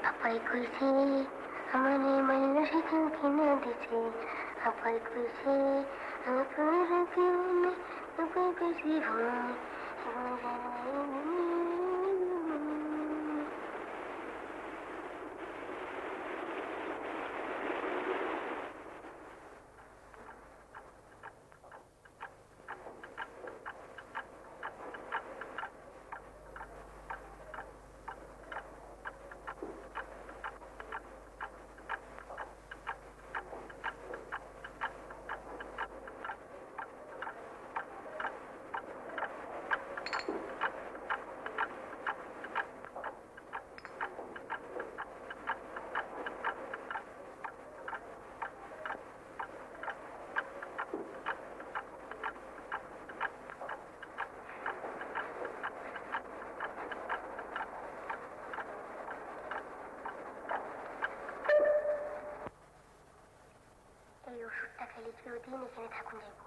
আপাই কইছে আমার মাইনা সেখান কিনে দিছে। আপাই কইছে আমার জীবনে আপাই কইছি ভয়। এই ওষুধটা খেলে চিরদিন এখানে থাকুন যাইব।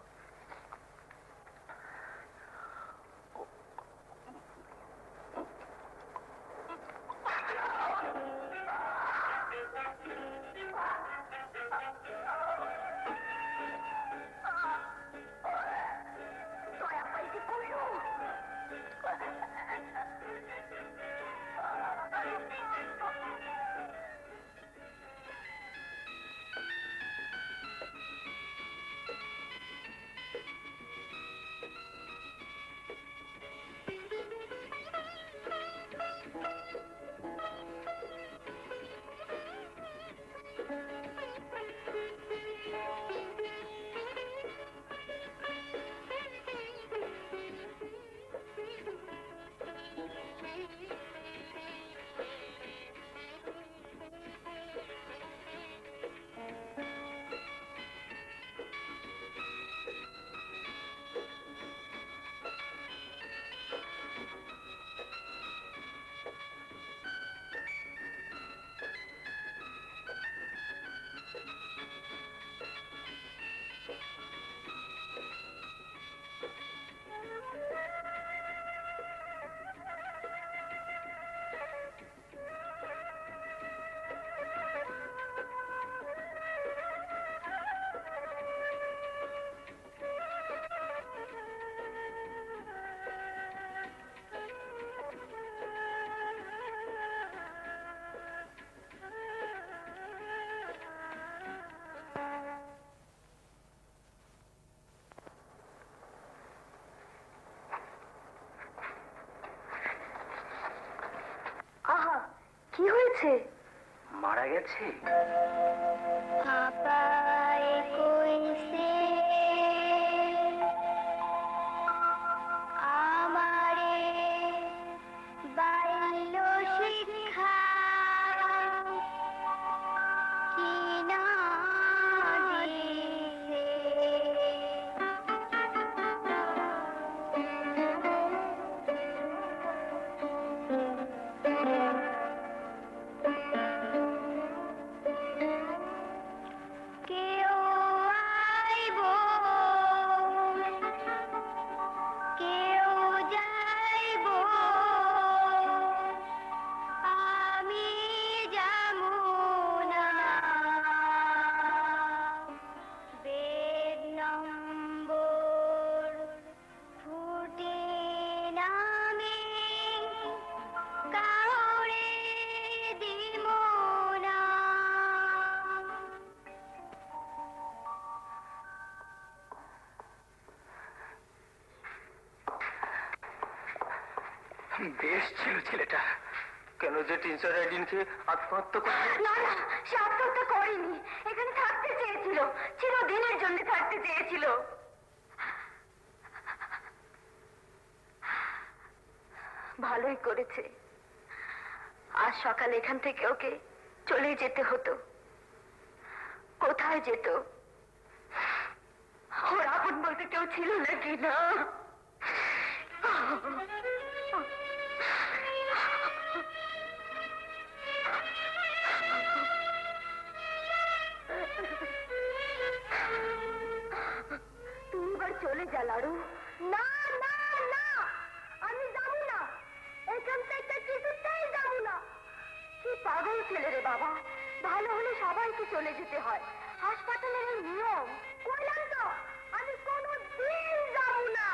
গেছে? মারা গেছে? আপায় কইছে আমারে বাল্য শিক্ষা কি না দিছে কেউ আইব কেউ যাইব আমি যামু না বেদ নম্বর ফুটে নামে কাউরে দিব না বেশ ছিল ছেলেটা, কেন যে টিনচার একদিন খেয়ে আত্মহত্যা করে? না না, সে আত্মহত্যা করেনি, এখানে থাকতে চেয়েছিল, চিরদিনের জন্য থাকতে চেয়েছিল। ভালোই করেছে। আজ সকালে এখান থেকে ওকে চলে যেতে হতো। কোথায় যেত? ওর আপন বলতে কেউ ছিল নাকি? না, তুই এবার চলে যা লাড়ু। না না না আমি যাব না এখান থেকে কিছুতেই যাব না কি পাগল ছেলে রে বাবা, ভালো হলে সবাইকে চলে যেতে হয়, হাসপাতালের এই নিয়ম। কইলাম তো আমি কোনো দিন যাব না